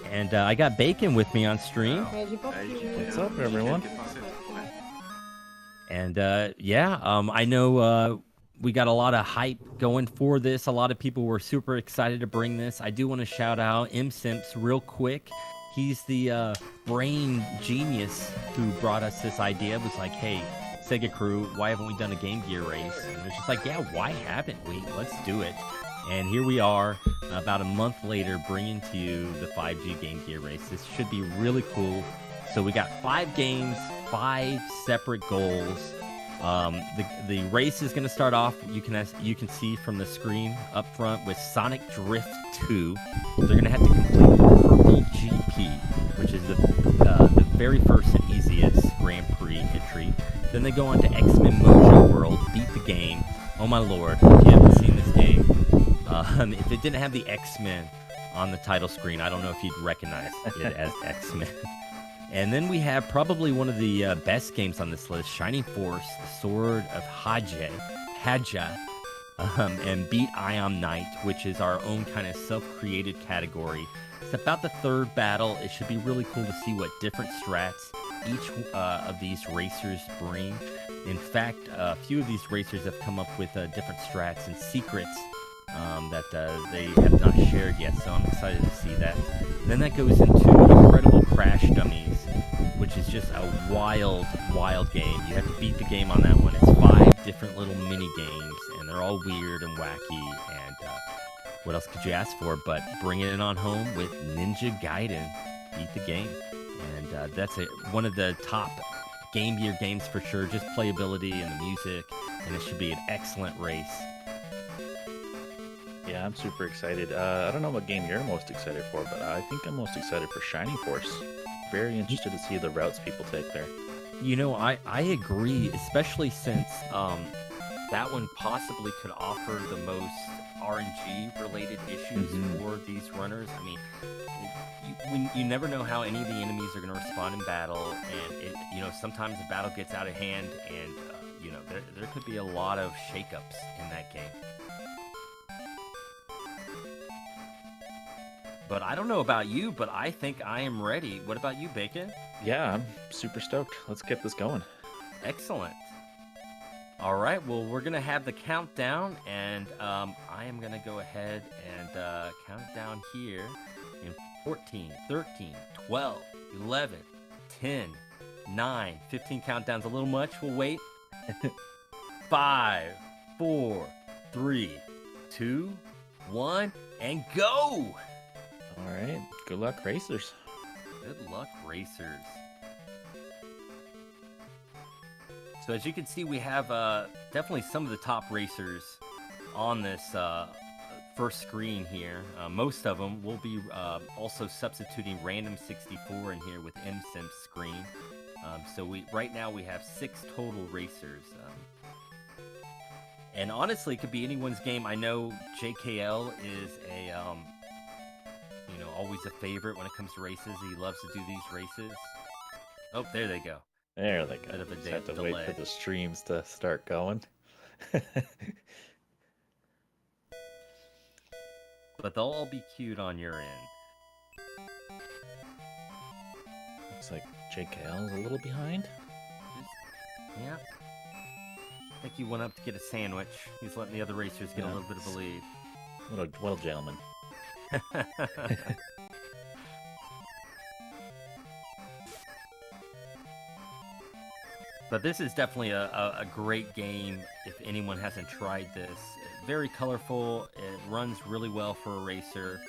And I got Bacon with me on stream. What's up, everyone? And I know we got a lot of hype going for this. A lot of people were super excited to bring this. I do want to shout out M Simps real quick. He's the brain genius who brought us this idea. It was like, hey, SegaCrew, why haven't we done a Game Gear race? And it's just like, yeah, why haven't we? Let's do it. And here we are, about a month later, bringing to you the 5G Game Gear race. This should be really cool. So we got 5 games, 5 separate goals. The race is going to start off. You can see from the screen up front with Sonic Drift 2. They're going to have to complete the Purple GP, which is the very first and easiest Grand Prix entry. Then they go on to X-Men Mojo World, beat the game. Oh my lord! If you haven't seen this game, if it didn't have the X-Men on the title screen, I don't know if you'd recognize it as X-Men. And then we have probably one of the best games on this list, Shining Force, The Sword of Hadja, and Beat Ion Knight, which is our own kind of self-created category. It's about the 3rd battle. It should be really cool to see what different strats each of these racers bring. In fact, a few of these racers have come up with different strats and secrets that they have not shared yet, so I'm excited to see that. Then that goes into Incredible Crash Dummies, which is just a wild, wild game. You have to beat the game on that one. It's 5 different little mini games, and they're all weird and wacky, and what else could you ask for but bringing it on home with Ninja Gaiden. Beat the game. And that's one of the top Game Gear games for sure, just playability and the music, and it should be an excellent race. Yeah, I'm super excited. I don't know what game you're most excited for, but I think I'm most excited for Shining Force. Very interested to see the routes people take there. You know, I agree, especially since that one possibly could offer the most RNG-related issues for these runners. I mean, you never know how any of the enemies are going to respond in battle, and sometimes the battle gets out of hand, and there could be a lot of shakeups in that game. But I don't know about you, but I think I am ready. What about you, Bacon? Yeah, I'm super stoked. Let's get this going. Excellent. All right, well, we're going to have the countdown, and I am going to go ahead and count it down here in 14, 13, 12, 11, 10, 9, 15 countdowns. A little much. We'll wait. 5, 4, 3, 2, 1, and go! All right. Good luck, racers. Good luck, racers. So as you can see, we have definitely some of the top racers on this first screen here. Most of them will be also substituting Random 64 in here with MSIM's screen. So right now we have 6 total racers. And honestly, it could be anyone's game. I know JKL is a always a favorite when it comes to races. He loves to do these races. Oh, there they go. There they go. Bit of a Just have to delay. wait for the streams to start going. But they'll all be queued on your end. Looks like JKL is a little behind. Yeah. I think he went up to get a sandwich. He's letting the other racers get a little bit of a lead. What a gentleman. But this is definitely a great game if anyone hasn't tried this. Very colorful. It runs really well for a racer,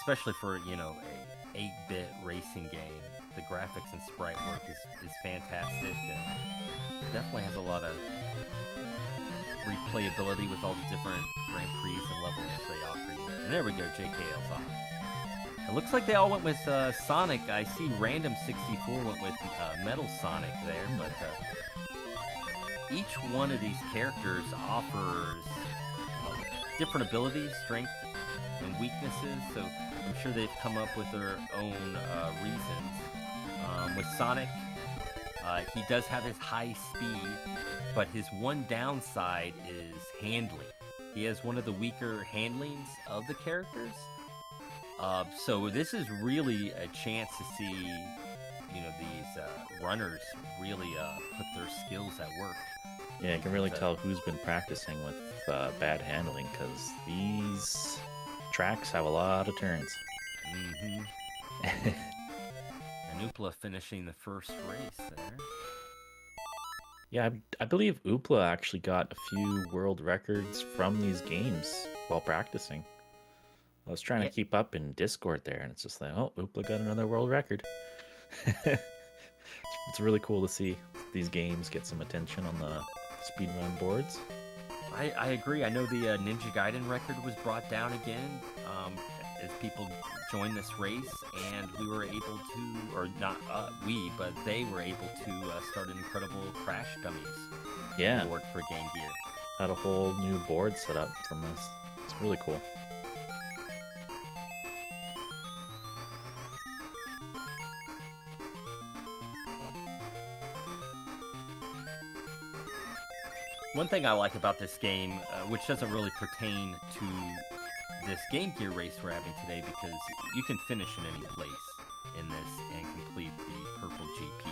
especially for, a 8-bit racing game. The graphics and sprite work is fantastic, and definitely has a lot of replayability with all the different Grand Prix and levels they offer you. And there we go, JKL's on. It looks like they all went with Sonic. I see Random 64 went with Metal Sonic there, but each one of these characters offers different abilities, strength, and weaknesses, so I'm sure they've come up with their own reasons. With Sonic, he does have his high speed, but his one downside is handling. He has one of the weaker handlings of the characters. So this is really a chance to see, these runners really put their skills at work. Yeah, you can really tell who's been practicing with bad handling, because these tracks have a lot of turns. Mm-hmm. And Oopla finishing the first race there. Yeah, I believe Oopla actually got a few world records from these games while practicing. I was trying to keep up in Discord there, and it's just like, oh, Oopla got another world record. It's really cool to see these games get some attention on the speedrun boards. I agree. I know the Ninja Gaiden record was brought down again as people joined this race, and we were able to, or not we, but they were able to start an incredible Crash Dummies award for Game Gear. Had a whole new board set up from this. It's really cool. One thing I like about this game, which doesn't really pertain to this Game Gear race we're having today, because you can finish in any place in this and complete the Purple GP.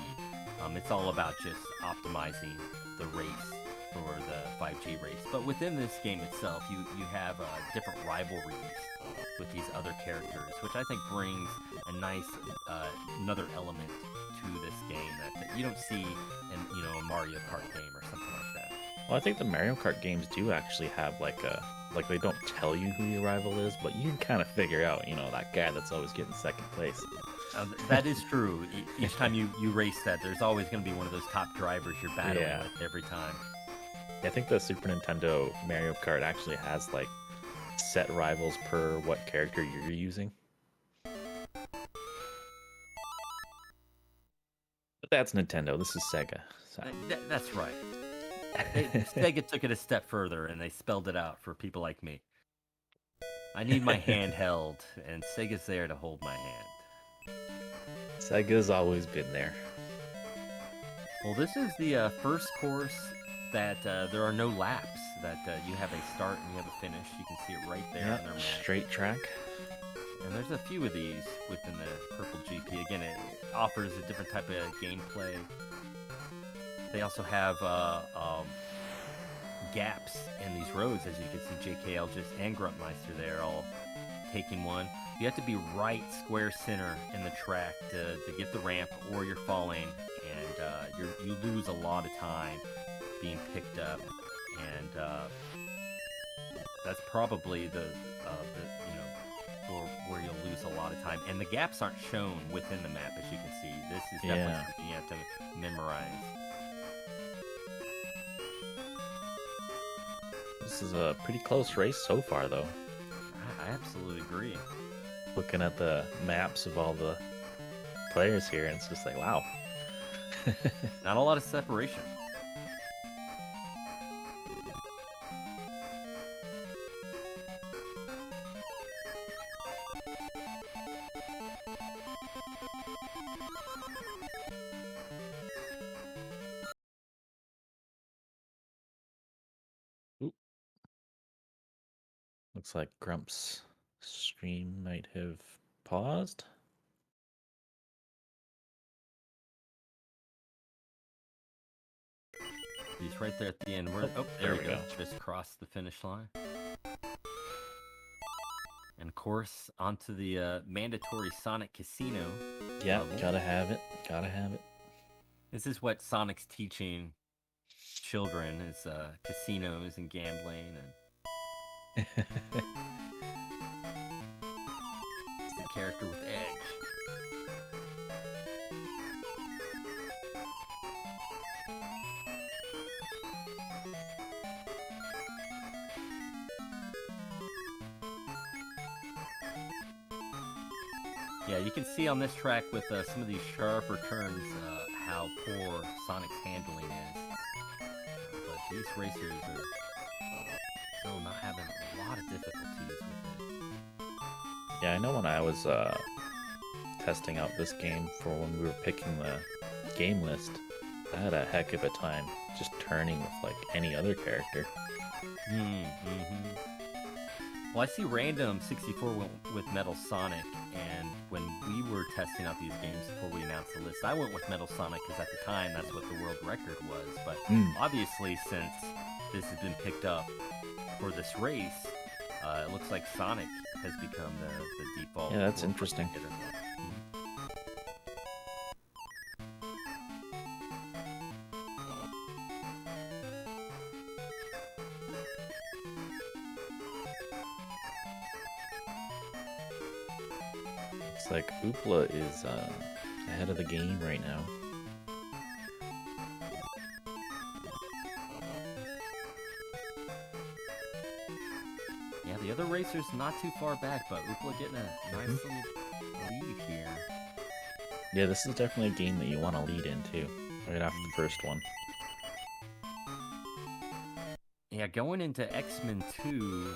It's all about just optimizing the race for the 5G race. But within this game itself, you have different rivalries with these other characters, which I think brings a nice another element to this game that you don't see in a Mario Kart game or something like that. Well, I think the Mario Kart games do actually have like they don't tell you who your rival is, but you can kind of figure out, that guy that's always getting second place. That is true. Each time you race that, there's always going to be one of those top drivers you're battling with every time. I think the Super Nintendo Mario Kart actually has like set rivals per what character you're using. But that's Nintendo. This is Sega. So. That's right. Sega took it a step further, and they spelled it out for people like me. I need my hand held, and Sega's there to hold my hand. Sega's always been there. Well, this is the first course that there are no laps, that you have a start and you have a finish. You can see it right there. Yeah, on their straight track. And there's a few of these within the Purple GP. Again, it offers a different type of gameplay. They also have gaps in these roads, as you can see JKL and Gruntmeister there all taking one. You have to be right square center in the track to get the ramp, or you're falling, and you lose a lot of time being picked up, and that's probably the where you'll lose a lot of time. And the gaps aren't shown within the map, as you can see. This is definitely something you have to memorize. This is a pretty close race so far, though. I absolutely agree. Looking at the maps of all the players here, and it's just like, wow. Not a lot of separation. Looks like Grump's stream might have paused. He's right there at the end. There we go. Just crossed the finish line. And of course, onto the mandatory Sonic Casino. Yeah, level. Gotta have it. Gotta have it. This is what Sonic's teaching children, is casinos and gambling and it's the character with edge. Yeah, you can see on this track with some of these sharper turns how poor Sonic's handling is. But these racers are still not having a lot of difficulties with it. Yeah, I know when I was testing out this game for when we were picking the game list, I had a heck of a time just turning with like any other character. Well, I see Random 64 went with Metal Sonic, and when we were testing out these games before we announced the list, I went with Metal Sonic because at the time that's what the world record was. But Mm. obviously, since this has been picked up for this race, it looks like Sonic has become the default Yeah, that's world record interesting. hitter. Looks like Oopla is ahead of the game right now. Yeah, the other racers not too far back, but Oopla getting a nice little lead here. Yeah, this is definitely a game that you want to lead into right after the first one. Yeah, going into X-Men 2,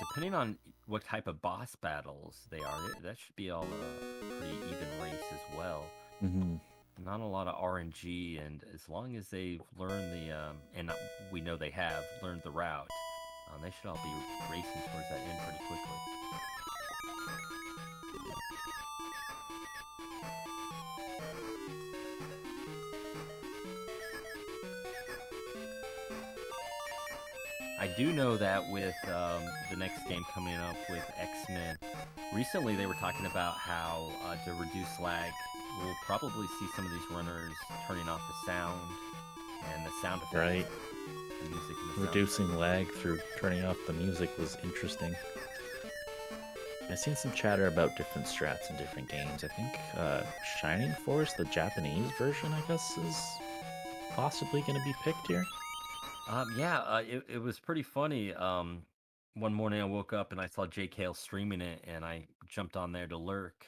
depending on what type of boss battles they are, that should be all a pretty even race as well. Mm-hmm. Not a lot of RNG, and as long as they've learned and we know they have learned the route, they should all be racing towards that end pretty quickly. I do know that with the next game coming up with X-Men, recently they were talking about how to reduce lag, we'll probably see some of these runners turning off the sound and the sound effects, Right. the music and the Reducing lag through turning off the music was interesting. I've seen some chatter about different strats in different games. I think Shining Force, the Japanese version, I guess, is possibly going to be picked here. It was pretty funny. One morning I woke up and I saw JKL streaming it, and I jumped on there to lurk,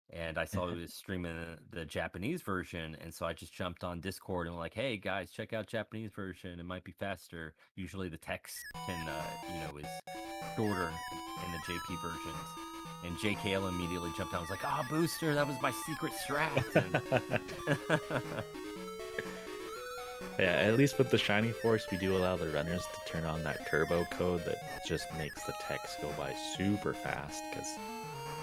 and I saw he was streaming the Japanese version, and so I just jumped on Discord and was like, "Hey guys, check out Japanese version. It might be faster. Usually the text can, is shorter in the JP versions." And JKL immediately jumped on. I was like, "Ah, Booster, that was my secret strat." And Yeah, at least with the Shining Force, we do allow the runners to turn on that turbo code that just makes the text go by super fast. Because,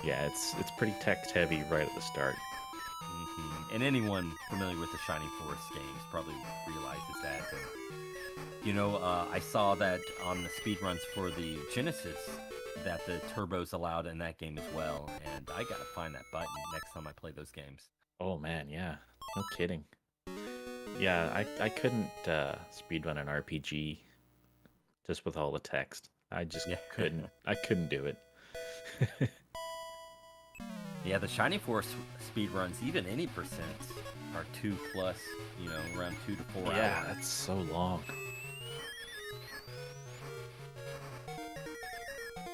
yeah, it's pretty text heavy right at the start. And anyone familiar with the Shining Force games probably realizes that. And, I saw that on the speedruns for the Genesis that the turbos allowed in that game as well. And I gotta find that button next time I play those games. Oh man, yeah, no kidding. Yeah, I couldn't speedrun an RPG just with all the text. I just Yeah. couldn't. I couldn't do it. Yeah, the Shining Force speedruns, even any percents, are 2 plus, around 2 to 4 Yeah, hours. that's so long.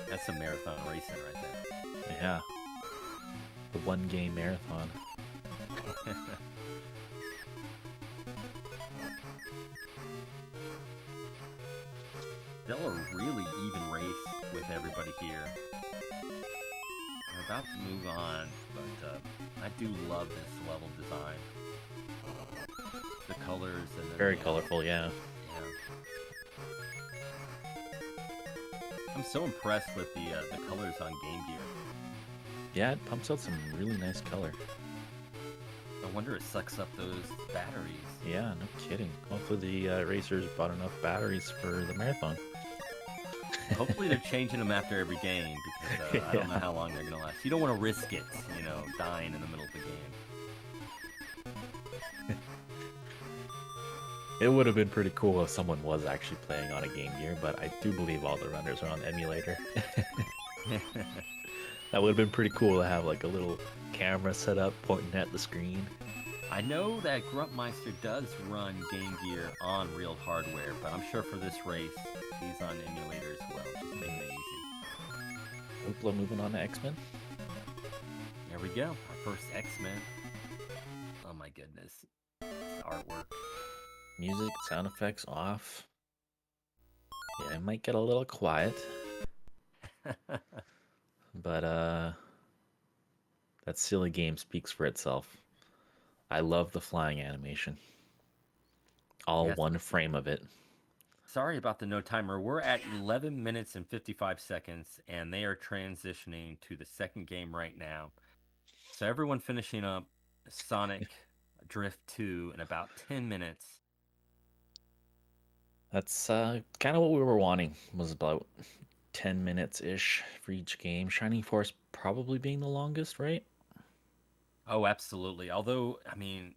That's some marathon racing right there. Yeah, the one game marathon. Still a really even race with everybody here. We're about to move on, but I do love this level design. The colors and Very colorful, yeah. Yeah. I'm so impressed with the colors on Game Gear. Yeah, it pumps out some really nice color. I wonder it sucks up those batteries. Yeah, no kidding. Hopefully the racers bought enough batteries for the marathon. Hopefully they're changing them after every game because I don't know how long they're going to last. You don't want to risk it, dying in the middle of the game. It would have been pretty cool if someone was actually playing on a Game Gear, but I do believe all the runners are on emulator. That would have been pretty cool to have like a little camera set up pointing at the screen. I know that Gruntmeister does run Game Gear on real hardware, but I'm sure for this race, he's on emulator as well, just making it easy. Oopla moving on to X-Men. There we go, our first X-Men. Oh my goodness, it's artwork. Music, sound effects off. Yeah, it might get a little quiet. But that silly game speaks for itself. I love the flying animation. All Yes. one frame of it. Sorry about the no timer. We're at 11 minutes and 55 seconds, and they are transitioning to the second game right now. So everyone finishing up Sonic Drift 2 in about 10 minutes. That's kind of what we were wanting. Was about 10 minutes ish for each game. Shining Force probably being the longest, right? Oh, absolutely. Although, I mean,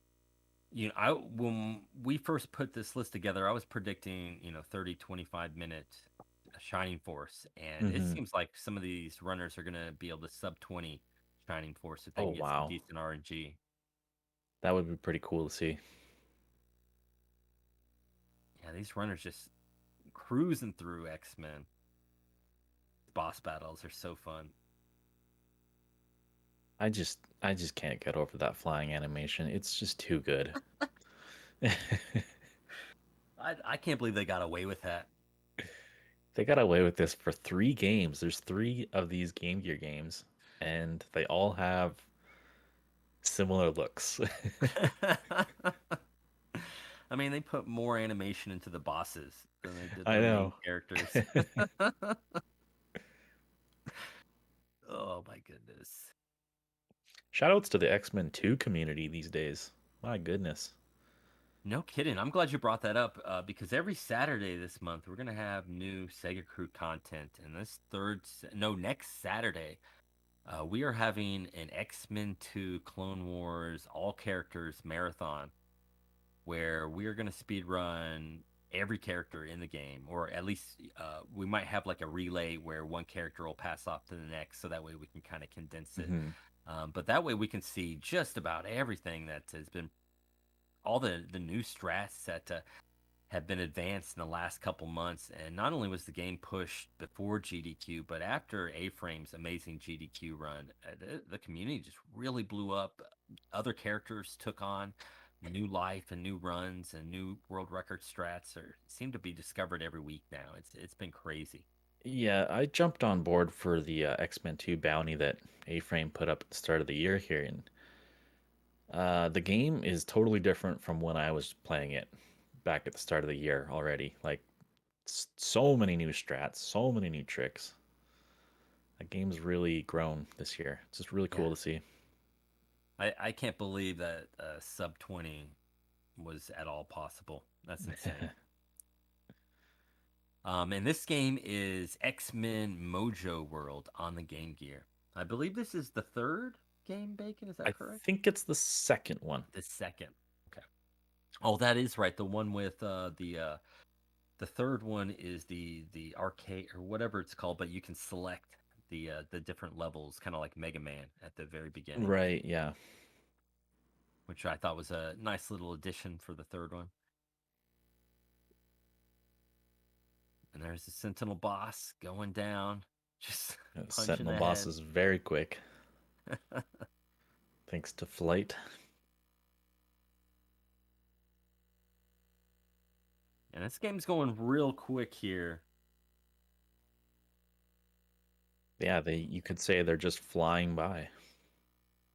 I when we first put this list together, I was predicting, 30, 25 minute Shining Force, and it Mm-hmm. seems like some of these runners are going to be able to sub 20 Shining Force if they Oh can get some wow, decent RNG. that would be pretty cool to see. Yeah, these runners just cruising through X-Men. Boss battles are so fun. I just can't get over that flying animation. It's just too good. I can't believe they got away with that. They got away with this for 3 games. There's 3 of these Game Gear games, and they all have similar looks. I mean, they put more animation into the bosses than they did I their main know. characters. Oh my goodness. Shoutouts to the X-Men 2 community these days. My goodness. No kidding. I'm glad you brought that up because every Saturday this month we're gonna have new Sega Crew content, and no, next Saturday we are having an X-Men 2 Clone Wars all characters marathon where we are gonna speed run every character in the game, or at least we might have like a relay where one character will pass off to the next, so that way we can kind of condense it. Hmm. But that way we can see just about everything that has been all the new strats that have been advanced in the last couple months. And not only was the game pushed before GDQ, but after A-Frame's amazing GDQ run, the community just really blew up. Other characters took on new life and new runs and new world record strats are seem to be discovered every week now. It's been crazy. Yeah, I jumped on board for the X-Men 2 bounty that A-Frame put up at the start of the year here, and the game is totally different from when I was playing it back at the start of the year already. Like, so many new strats, so many new tricks. The game's really grown this year. It's just really Yeah, cool to see. I can't believe that sub 20 was at all possible. That's insane. And this game is X-Men Mojo World on the Game Gear. I believe this is the third game, Bacon. Is that I correct? think it's the second one. The second. Okay. Oh, that is right. The one with the third one is the arcade or whatever it's called, but you can select the different levels, kind of like Mega Man at the very beginning, Right, yeah. which I thought was a nice little addition for the third one. And there's the Sentinel boss going down, just punching Sentinel the boss head. is very quick, thanks to flight. And this game's going real quick here. Yeah, they you could say they're just flying by.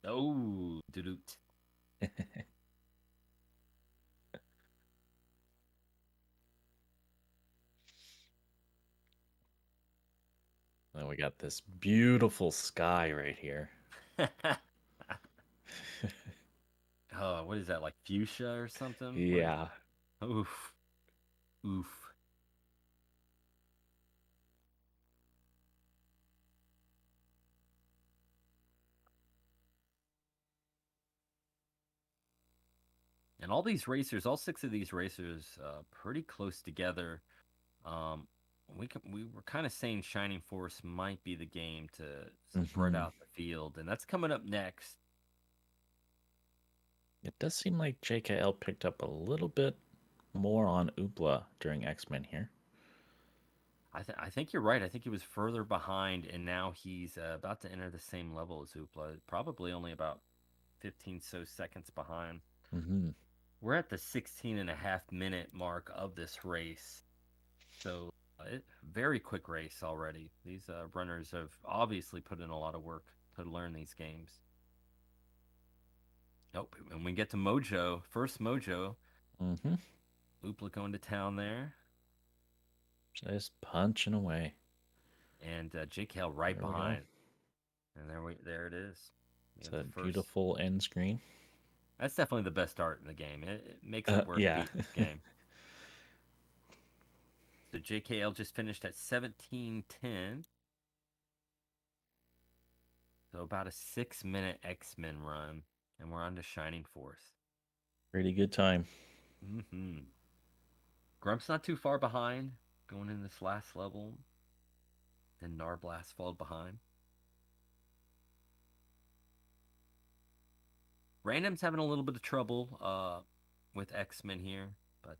Oh, doo-doot. And we got this beautiful sky right here. Oh, what is that, like fuchsia or something? What is Yeah, that? Oof, oof. And all these racers, all six of these racers, pretty close together. Um, we were kind of saying Shining Force might be the game to spread hmm out the field, and that's coming up next. it does seem like JKL picked up a little bit more on Oopla during X-Men here. I think you're right. I think he was further behind, and now he's about to enter the same level as Hoopla. Probably only about 15 so seconds behind. Hmm. We're at the 16 and a half minute mark of this race. So, very quick race already. These runners have obviously put in a lot of work to learn these games. Nope. When we get to Mojo, first Mojo, Hmm. Hoopla going to town there. Just punching away. And JKL right There we go. behind. And there it is. We It's have the a first. beautiful end screen. That's definitely the best art in the game. It makes it worth Yeah. beating this game. So JKL just finished at 17:10. So about a 6-minute X-Men run, and we're on to Shining Force. Pretty good time. Grump's not too far behind, going in this last level. Then Narblast followed behind. Random's having a little bit of trouble with X-Men here, but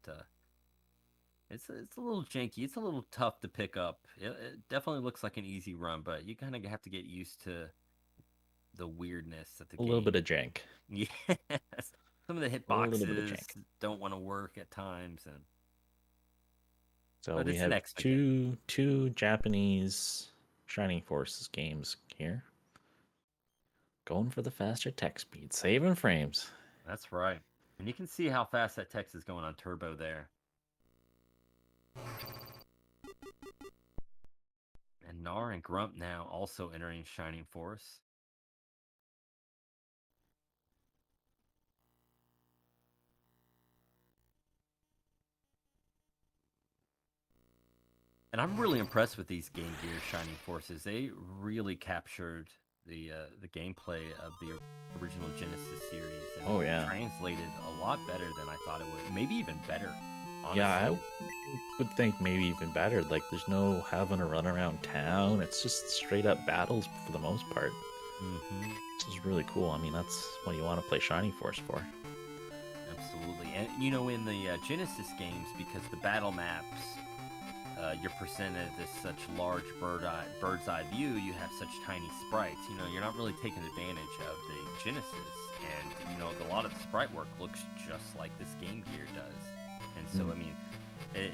it's a little janky. It's a little tough to pick up. It definitely looks like an easy run, but you kind of have to get used to the weirdness of the A little bit game. of jank. Yes. Some of the A little bit of hitboxes jank. don't want to work at times, So but we it's an have X-Men game. two Japanese Shining Forces games here. Going for the faster tech speed, saving frames. That's right. And you can see how fast that text is going on turbo there. And Gnar and Grump now also entering Shining Force. And I'm really impressed with these Game Gear Shining Forces. They really captured the gameplay of the original Genesis series and Oh yeah. translated a lot better than I thought it would. Maybe even better. Honestly. Yeah, I would think maybe even better. Like, there's no having to run around town. It's just straight up battles for the most part. This is really cool. I mean, that's what you want to play Shining Force for. Absolutely. And you know, in the Genesis games, because the battle maps, you're presented this such large bird's eye view, you have such tiny sprites. You know, you're not really taking advantage of the Genesis, and you know, a lot of the sprite work looks just like this Game Gear does. And so, I mean, it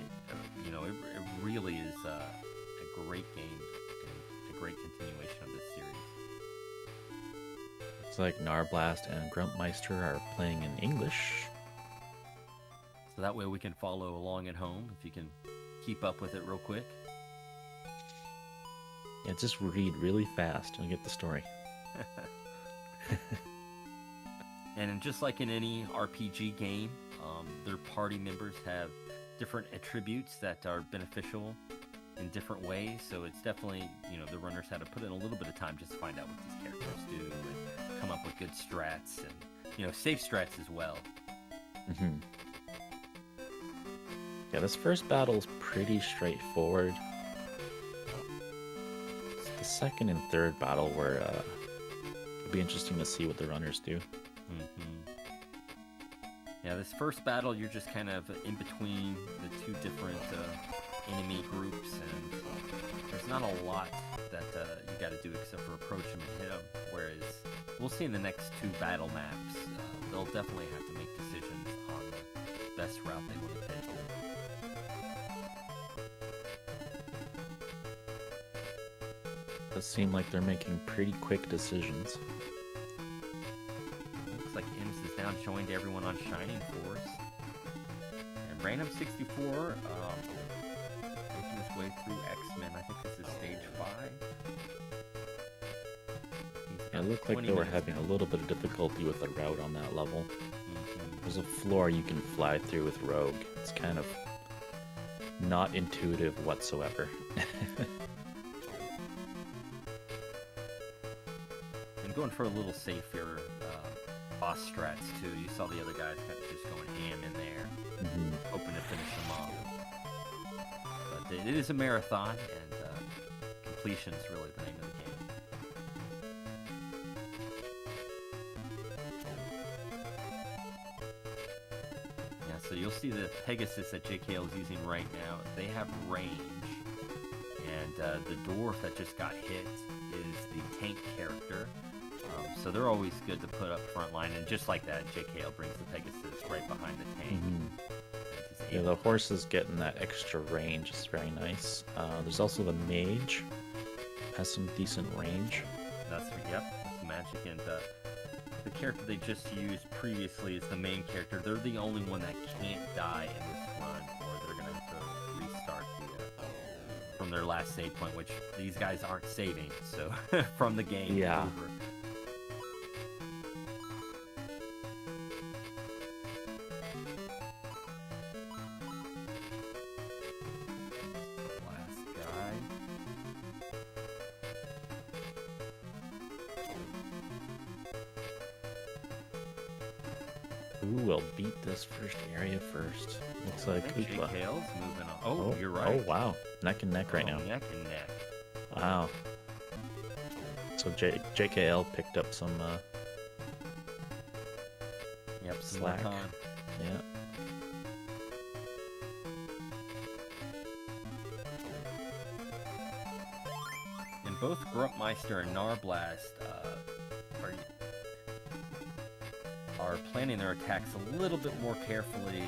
really is a great game and a great continuation of this series. It's like Narblast and Grumpmeister are playing in English. So that way we can follow along at home if you can keep up with it real quick. Yeah, just read really fast and get the story. And just like in any RPG game, their party members have different attributes that are beneficial in different ways. So it's definitely, you know, the runners had to put in a little bit of time just to find out what these characters do and come up with good strats and, you know, safe strats as well. Yeah, this first battle's pretty straightforward. It's the second and third battle where it'll be interesting to see what the runners do. Yeah, this first battle, you're just kind of in between the two different enemy groups, and there's not a lot that you got to do except for approach them and hit them. Whereas we'll see in the next two battle maps, they'll definitely have to make decisions on the best route they want to take. Does seem like they're making pretty quick decisions. Looks like Imps has now joined everyone on Shining Force. And Random 64, making his way through X-Men. I think this is stage 5. Yeah, it looked like they were having a little bit of difficulty with the route on that level. There's a floor you can fly through with Rogue. It's kind of not intuitive whatsoever. And going for a little safer boss strats too. You saw the other guys kind of just going ham in there, hoping to finish them off. But it is a marathon, and completion is really the name of the game. Yeah, so you'll see the Pegasus that JKL is using right now. They have range, and the dwarf that just got hit is the tank character. So they're always good to put up front line, and just like that, JKL brings the Pegasus right behind the tank. Yeah, the horse is getting that extra range. It's very nice. There's also the mage. Has some decent range. That's the magic, and the character they just used previously is the main character. They're the only one that can't die in this run, or they're gonna have to restart their last save point, which these guys aren't saving, so from the game Yeah. over. Last guy. Who will beat this first area first? Looks like I think Oopla. JKL's moving on. Oh, you're right. Oh, wow. Neck and neck right Oh, now. Neck and neck. Wow. So JKL picked up some, Yep, some more slack. time. Yeah. And both Grumpmeister and Narblast are planning their attacks a little bit more carefully.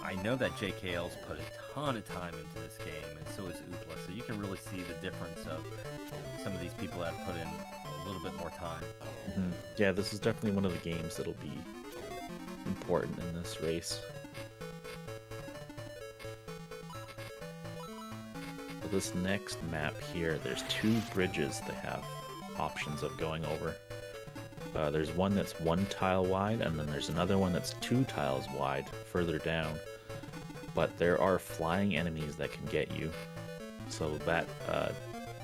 I know that JKL's put a ton of time into this game, and so is Oopla, so you can really see the difference of some of these people that have put in a little bit more time. Mm-hmm. Yeah, this is definitely one of the games that'll be important in this race. So this next map here, there's 2 bridges they have options of going over. There's one that's 1 tile wide, and then there's another one that's 2 tiles wide further down. But there are flying enemies that can get you. So that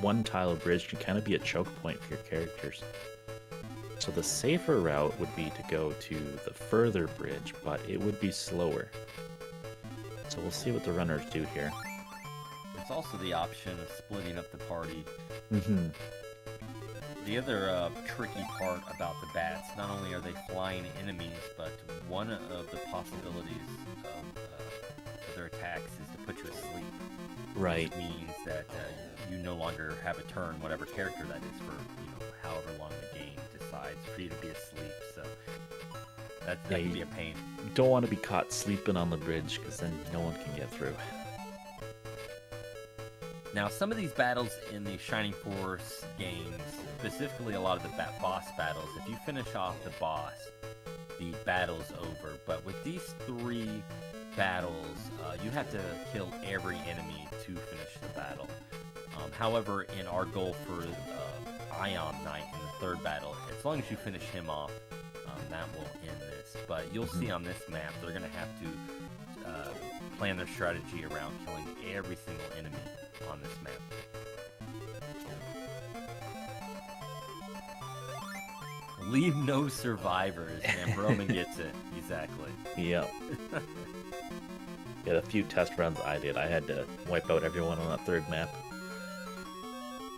1 tile bridge can kind of be a choke point for your characters. So the safer route would be to go to the further bridge, but it would be slower. So we'll see what the runners do here. There's also the option of splitting up the party. Mm-hmm. The other tricky part about the bats, not only are they flying enemies, but one of the possibilities of their attacks is to put you asleep. Right. Which means that you no longer have a turn, whatever character that is, for however long the game decides for you to be asleep. So that can be a pain. Don't want to be caught sleeping on the bridge, because then no one can get through. Now, some of these battles in the Shining Force games, specifically a lot of the boss battles, if you finish off the boss, the battle's over. But with these 3 battles, you have to kill every enemy to finish the battle. However, in our goal for Ion Knight in the 3rd battle, as long as you finish him off, that will end this. But you'll see on this map, they're going to have to plan their strategy around killing every single enemy on this map. Leave no survivors, and Roman gets it. Exactly. Yep. Yeah, the few test runs I did, I had to wipe out everyone on that 3rd map.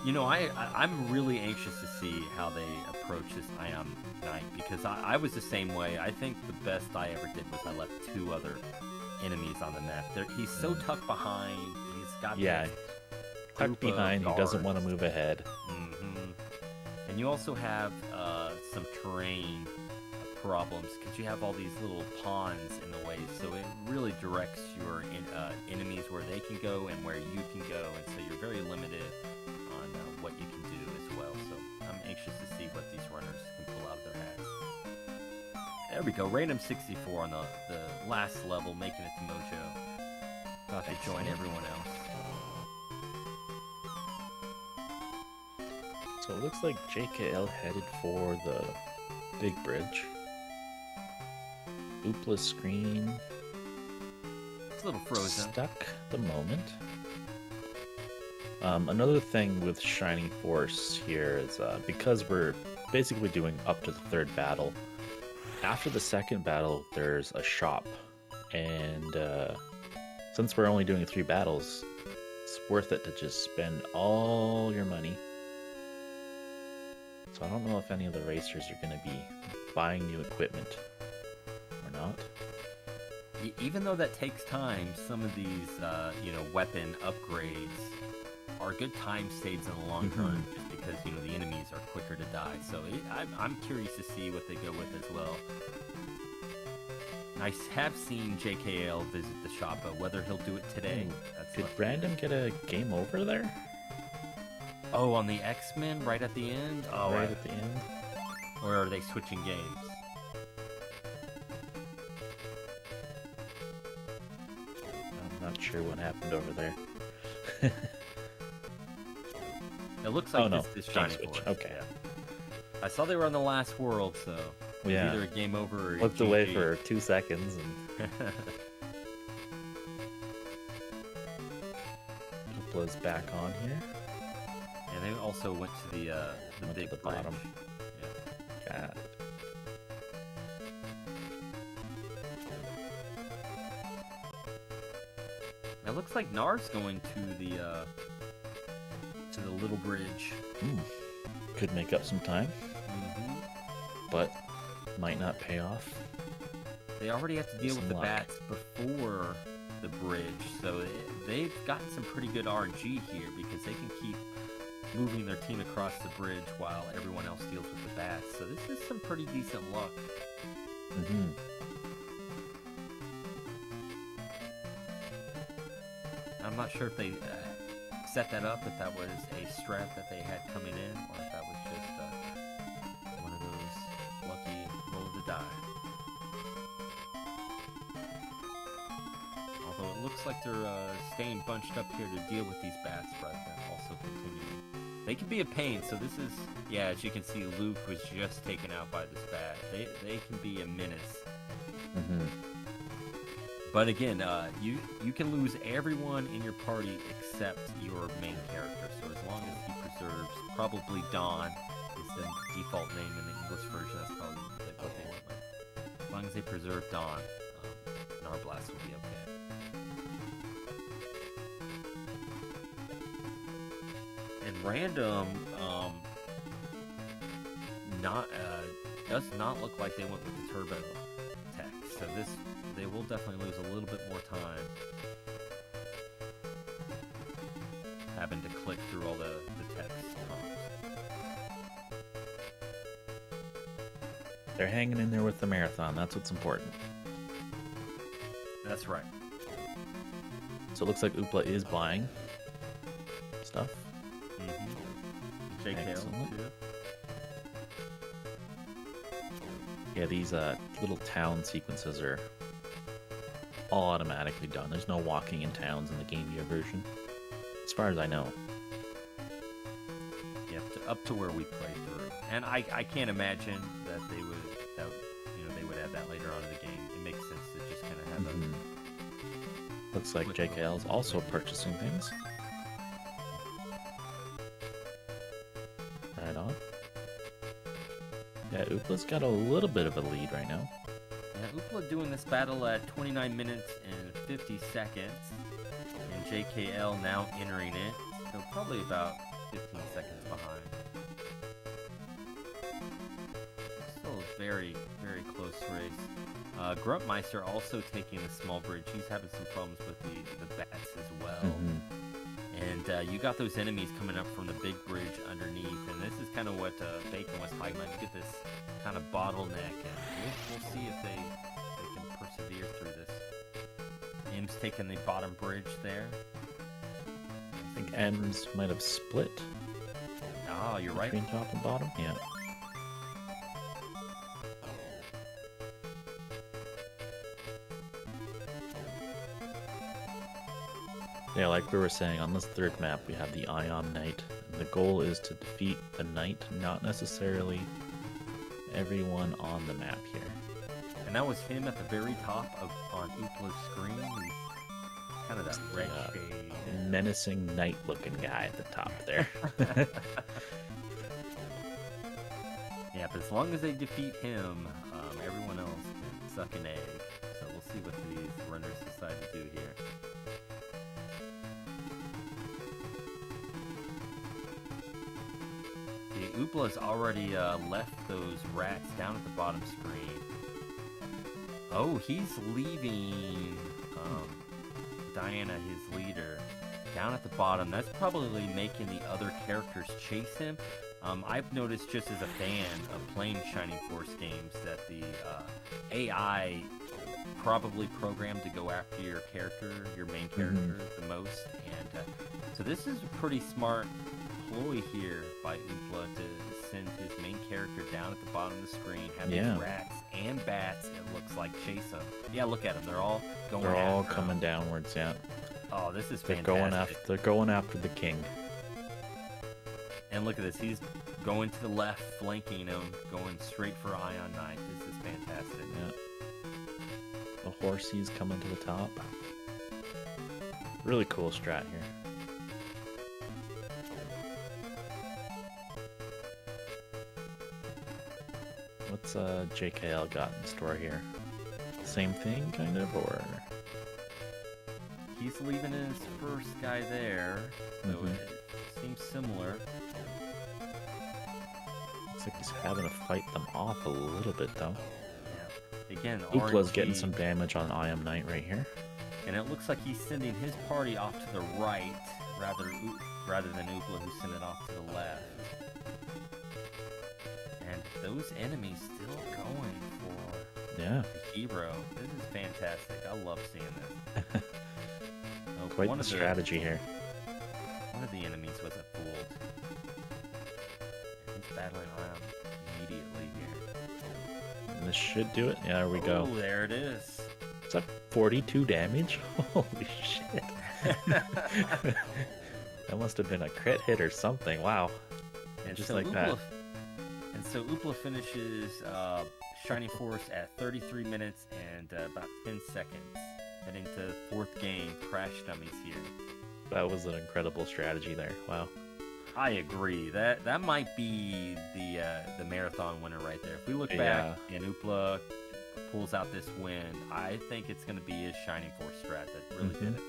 I'm really anxious to see how they approach this Ion Knight, because I was the same way. I think the best I ever did was I left 2 other enemies on the map. He's so tucked behind. He's got tucked behind. He doesn't want to move ahead. Mm-hmm. And you also have some terrain problems, because you have all these little pawns in the way, so it really directs your enemies where they can go and where you can go, and so you're very limited on what you can do as well. So I'm anxious to see what these runners can pull out of their hats. There we go, Random 64 on the last level, making it to Mojo. About to join everyone else. So it looks like JKL headed for the big bridge. Oopla's screen. It's a little frozen. Stuck at the moment. Another thing with Shining Force here is because we're basically doing up to the 3rd battle, after the 2nd battle there's a shop, and since we're only doing 3 battles, it's worth it to just spend all your money. So I don't know if any of the racers are going to be buying new equipment or not. Even though that takes time, some of these, weapon upgrades are good time saves in the long run, just because, the enemies are quicker to die. So I'm curious to see what they go with as well. I have seen JKL visit the shop, but whether he'll do it today, Did Brandon get a game over there? Oh, on the X-Men right at the end? Oh, right at the end? Or are they switching games? I'm not sure what happened over there. It looks Oh like no, this is game Shining switch. Force. Okay. Yeah. I saw they were on the last world, so it was Yeah. either a game over or Looked GG. away for 2 seconds and Upla's back on here. And they also went to the Went to big the bridge. bottom. Yeah. Got it. It looks like Nar's going to the little bridge. Could make up some time, Mm-hmm. but might not pay off. They already have to deal Some with the luck. bats before the bridge, so they've gotten some pretty good RNG here because they can keep moving their team across the bridge while everyone else deals with the bats. So this is some pretty decent luck. Mm-hmm. I'm not sure if they set that up, if that was a strat that they had coming in, or if that was just one of those lucky roll of the die. Although it looks like they're staying bunched up here to deal with these bats rather than also continuing. They can be a pain, so this is, yeah, as you can see, Luke was just taken out by this bat. They can be a menace. Mm-hmm. But again, you can lose everyone in your party except your main character. So as long as he preserves, probably Dawn is the default name in the English version. That's probably what they went with. As long as they preserve Dawn, Narblast will be okay. And random, does not look like they went with the turbo tech. So they will definitely lose a little bit more time having to click through all the text prompts. They're hanging in there with the marathon. That's what's important. That's right. So it looks like Upla is buying stuff. Mm-hmm. JKL Excellent. too. Yeah, these little town sequences are all automatically done. There's no walking in towns in the Game Gear version, as far as I know. Yeah, up to where we play through. And I can't imagine that they would add that later on in the game. It makes sense to just kind of have a Looks like quick little- JKL is also purchasing things. Right on. Yeah, Upla's got a little bit of a lead right now. Yeah, Upla doing this battle at 29 minutes and 50 seconds. And JKL now entering it. So probably about 15 seconds behind. Still a very, very close race. Gruntmeister also taking the small bridge. He's having some problems with the bats as well. And you got those enemies coming up from the big bridge underneath. And this is kind of what Bacon was talking about. You get this kind of bottleneck. And we'll see if they can persevere through this. M's taking the bottom bridge there. I think M's might have split Oh, you're right. between top and bottom. Yeah. Yeah, like we were saying, on this third map we have the Ion Knight. And the goal is to defeat the Knight, not necessarily everyone on the map here. And that was him at the very top on Upla's screen. He's kind of that red shade. Menacing knight-looking guy at the top there. Yeah, but as long as they defeat him, everyone else can suck an egg. So we'll see what these runners decide to do here. See, Upla's already left those rats down at the bottom screen. Oh, he's leaving Diana, his leader, down at the bottom. That's probably making the other characters chase him. I've noticed just as a fan of playing Shining Force games that the AI probably programmed to go after your character, your main character, the most. And so this is a pretty smart ploy here by Upla to send his main character down at the bottom of the screen, have these rats and bats, it looks like, chase him. Yeah, look at them. They're all going They're all after coming him. downwards, yeah. Oh, this is They're fantastic. going after the king. And look at this. He's going to the left, flanking him, going straight for Ion Knight. This is fantastic. Yeah. The horsey's coming to the top. Really cool strat here. What's JKL got in store here? Same thing, kind of, or? He's leaving his first guy there, so it seems similar. Looks like he's having to fight them off a little bit, though. Yeah. Again, Upla's RNG, getting some damage on I Am Knight right here. and it looks like he's sending his party off to the right, rather than Upla, who sent it off to the left. And those enemies still going for the hero. This is fantastic. I love seeing this. Quite the strategy here. One of the enemies wasn't fooled. And he's battling around immediately here. And this should do it. Yeah, there we go. Oh, there it is. Is that 42 damage? Holy shit. That must have been a crit hit or something. Wow. And just so like that. And so Upla finishes Shining Force at 33 minutes and about 10 seconds. Heading to fourth game, Crash Dummies here. That was an incredible strategy there. Wow. I agree. That might be the marathon winner right there. If we look back and Upla pulls out this win, I think it's going to be his Shining Force strat that really did it.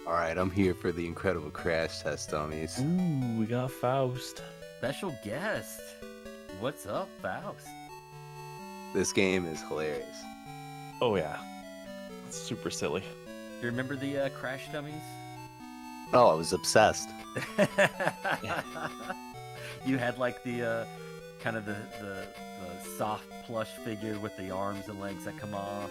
All right, I'm here for the incredible Crash Test Dummies. Ooh, we got Faust. Special guest. What's up, Faust? This game is hilarious. Oh yeah, it's super silly. Do you remember the Crash Dummies? Oh, I was obsessed. You had like the kind of the soft plush figure with the arms and legs that come off.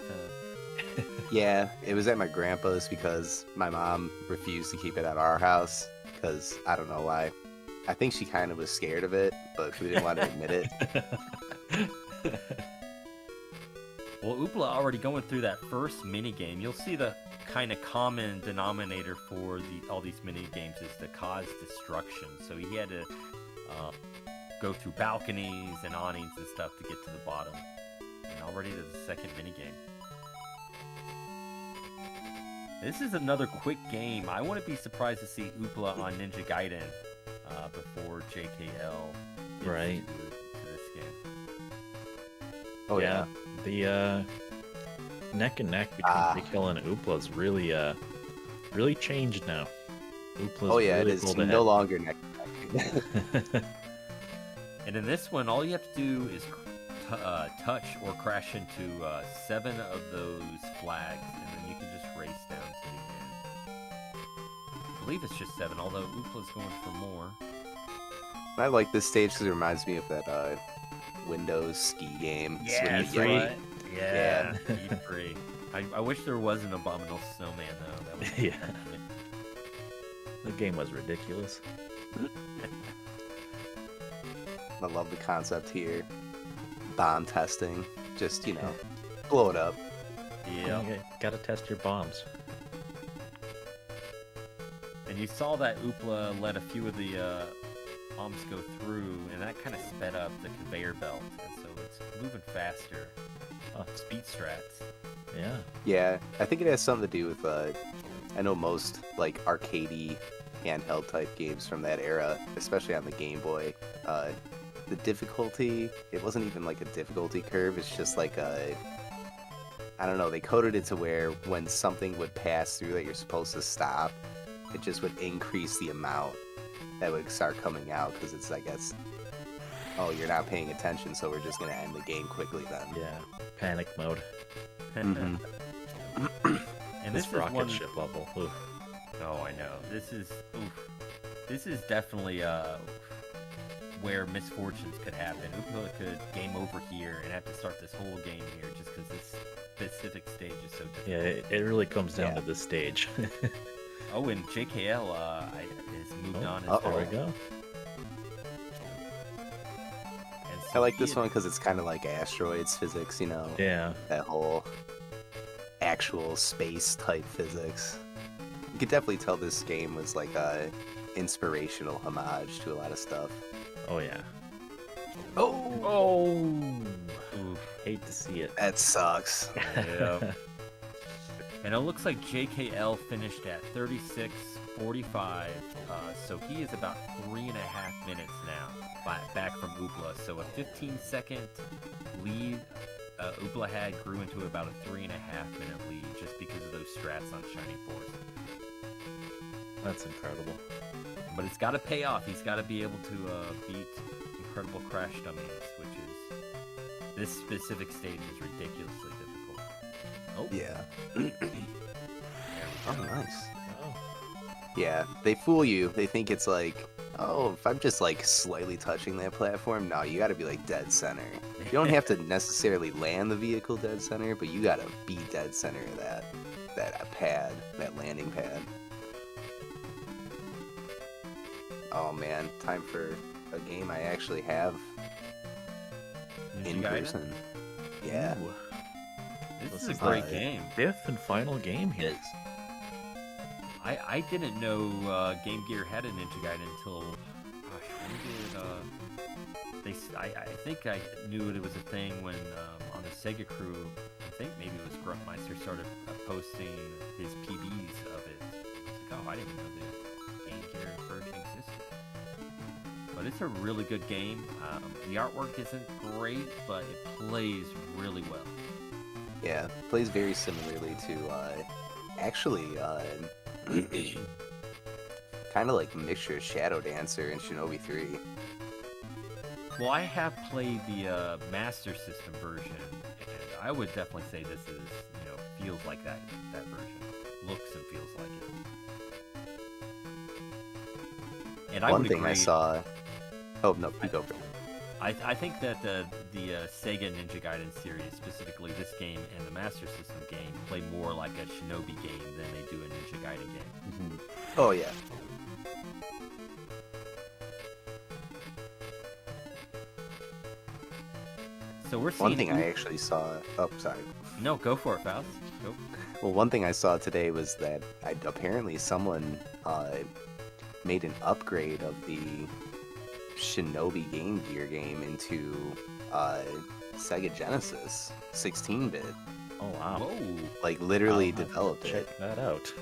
Yeah, it was at my grandpa's because my mom refused to keep it at our house because I don't know why. I think she kind of was scared of it, but we didn't want to admit it. Well, Upla already going through that first mini game. You'll see the kind of common denominator for all these mini games is to cause destruction. So he had to go through balconies and awnings and stuff to get to the bottom. And already to the second mini game. This is another quick game. I wouldn't be surprised to see Upla on Ninja Gaiden before JKL gets Right. to this game. Oh yeah. The neck and neck between JKL and Upla's really changed now. Upla's Oh yeah, really it is pulled no ahead. longer neck to neck. And in this one, all you have to do is touch or crash into 7 of those flags, and then you can just race down to the end. I believe it's just 7, although Upla's going for more. I like this stage because it reminds me of that Windows ski game. It's when you free. get- Yeah, Eat free. I wish there was an Abominable Snowman, though. That would Yeah. The game was ridiculous. I love the concept here. Bomb testing. Just, blow it up. Yeah. You gotta test your bombs. And you saw that Upla let a few of the bombs go through, and that kind of sped up the conveyor belt, and so it's moving faster. Speed strats. Yeah. Yeah, I think it has something to do with, I know most, like, arcadey handheld type games from that era, especially on the Game Boy, the difficulty, it wasn't even like a difficulty curve, it's just like I don't know, they coded it to where when something would pass through that you're supposed to stop, it just would increase the amount that would start coming out, because it's, I guess, oh, you're not paying attention, so we're just going to end the game quickly then. Yeah. Panic mode. Mhm. And This this is rocket one. ship level. Oof. Oh, I know. This is definitely where misfortunes could happen. Upla could game over here and have to start this whole game here just because this specific stage is so difficult. Yeah, it really comes down Yeah. to this stage. Oh, and JKL has moved on as uh-oh. well. There we go. And I so like he this had- one because it's kind of like asteroids physics, Yeah. that whole actual space type physics. You could definitely tell this game was like a inspirational homage to a lot of stuff. Oh yeah. Oh, Oh, Ooh. hate to see it. that sucks. Yeah. And it looks like JKL finished at 36:45, so he is about 3.5 minutes now back from Oopla. So a 15-second lead Oopla had grew into about a 3.5-minute lead just because of those strats on Shining Force. That's incredible. But it's got to pay off. He's got to be able to beat Incredible Crash Dummies, which is this specific stage is ridiculously difficult. Oh Yeah. there we Oh, go. nice. Oh, Yeah, they fool you. They think it's like, oh, if I'm just like slightly touching that platform, no, you got to be like dead center. You don't have to necessarily land the vehicle dead center, but you got to be dead center of that pad, that landing pad. Oh man, time for a game I actually have in Ninja Gaiden? person. Yeah. Ooh. This This is a is great the game. Fifth and final game here. I didn't know Game Gear had a Ninja Gaiden until, gosh, when did I think I knew it was a thing when on the SegaCrew, I think maybe it was Gruntmeister started posting his PBs of it. It's like, oh, I didn't know the Game Gear version existed. But it's a really good game. The artwork isn't great, but it plays really well. Yeah, plays very similarly to actually kind of like a mixture of Shadow Dancer and Shinobi 3. Well, I have played the Master System version, and I would definitely say this is, feels like that version. Looks and feels like it. And I One would thing agree. I saw. Oh no, you go for it. I think that the Sega Ninja Gaiden series, specifically this game and the Master System game, play more like a Shinobi game than they do a Ninja Gaiden game. Oh yeah. So we're seeing. One thing I actually saw. Oh, sorry. No, go for it, Faust. Go. Well, one thing I saw today was that apparently someone made an upgrade of the Shinobi Game Gear game into Sega Genesis 16-bit. Oh wow. Whoa. Like literally I'll have to developed check it. that out.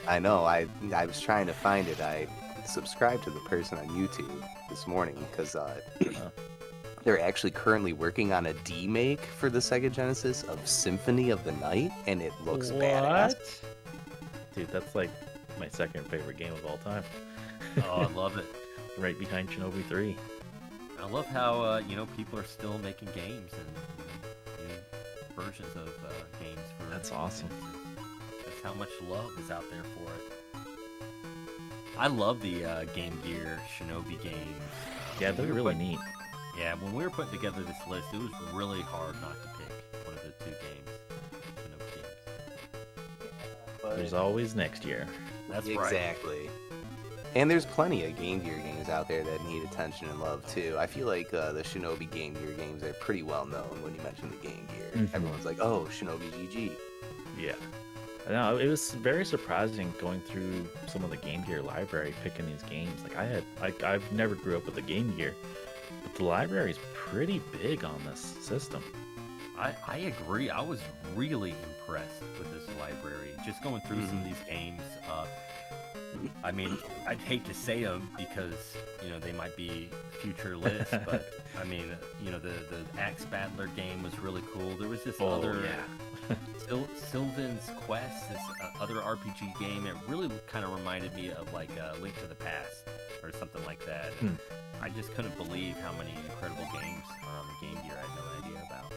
I know. I was trying to find it. I subscribed to the person on YouTube this morning because they're actually currently working on a demake for the Sega Genesis of Symphony of the Night, and it looks badass. Dude, that's like my second favorite game of all time. Oh, I love it. Right behind Shinobi 3. I love how people are still making games and new versions of games for. That's awesome. That's how much love is out there for it. I love the Game Gear Shinobi games. Yeah, when they're we were really putting- neat. Yeah, when we were putting together this list, it was really hard not to pick one of the two games, Shinobi games. There's always next year. That's right. Exactly. And there's plenty of Game Gear games out there that need attention and love too. I feel like the Shinobi Game Gear games are pretty well known when you mention the Game Gear. Mhm. Everyone's like, "Oh, Shinobi GG." Yeah. No, it was very surprising going through some of the Game Gear library, picking these games. Like I've never grew up with a Game Gear, but the library is pretty big on this system. I agree. I was really impressed with this library. Just going through some of these games. I mean, I'd hate to say them because they might be future lists, but I mean, the Axe Battler game was really cool. There was this other Sylvan's Quest, this other RPG game. It really kind of reminded me of like Link to the Past or something like that. And I just couldn't believe how many incredible games are on the Game Gear. I had no idea about.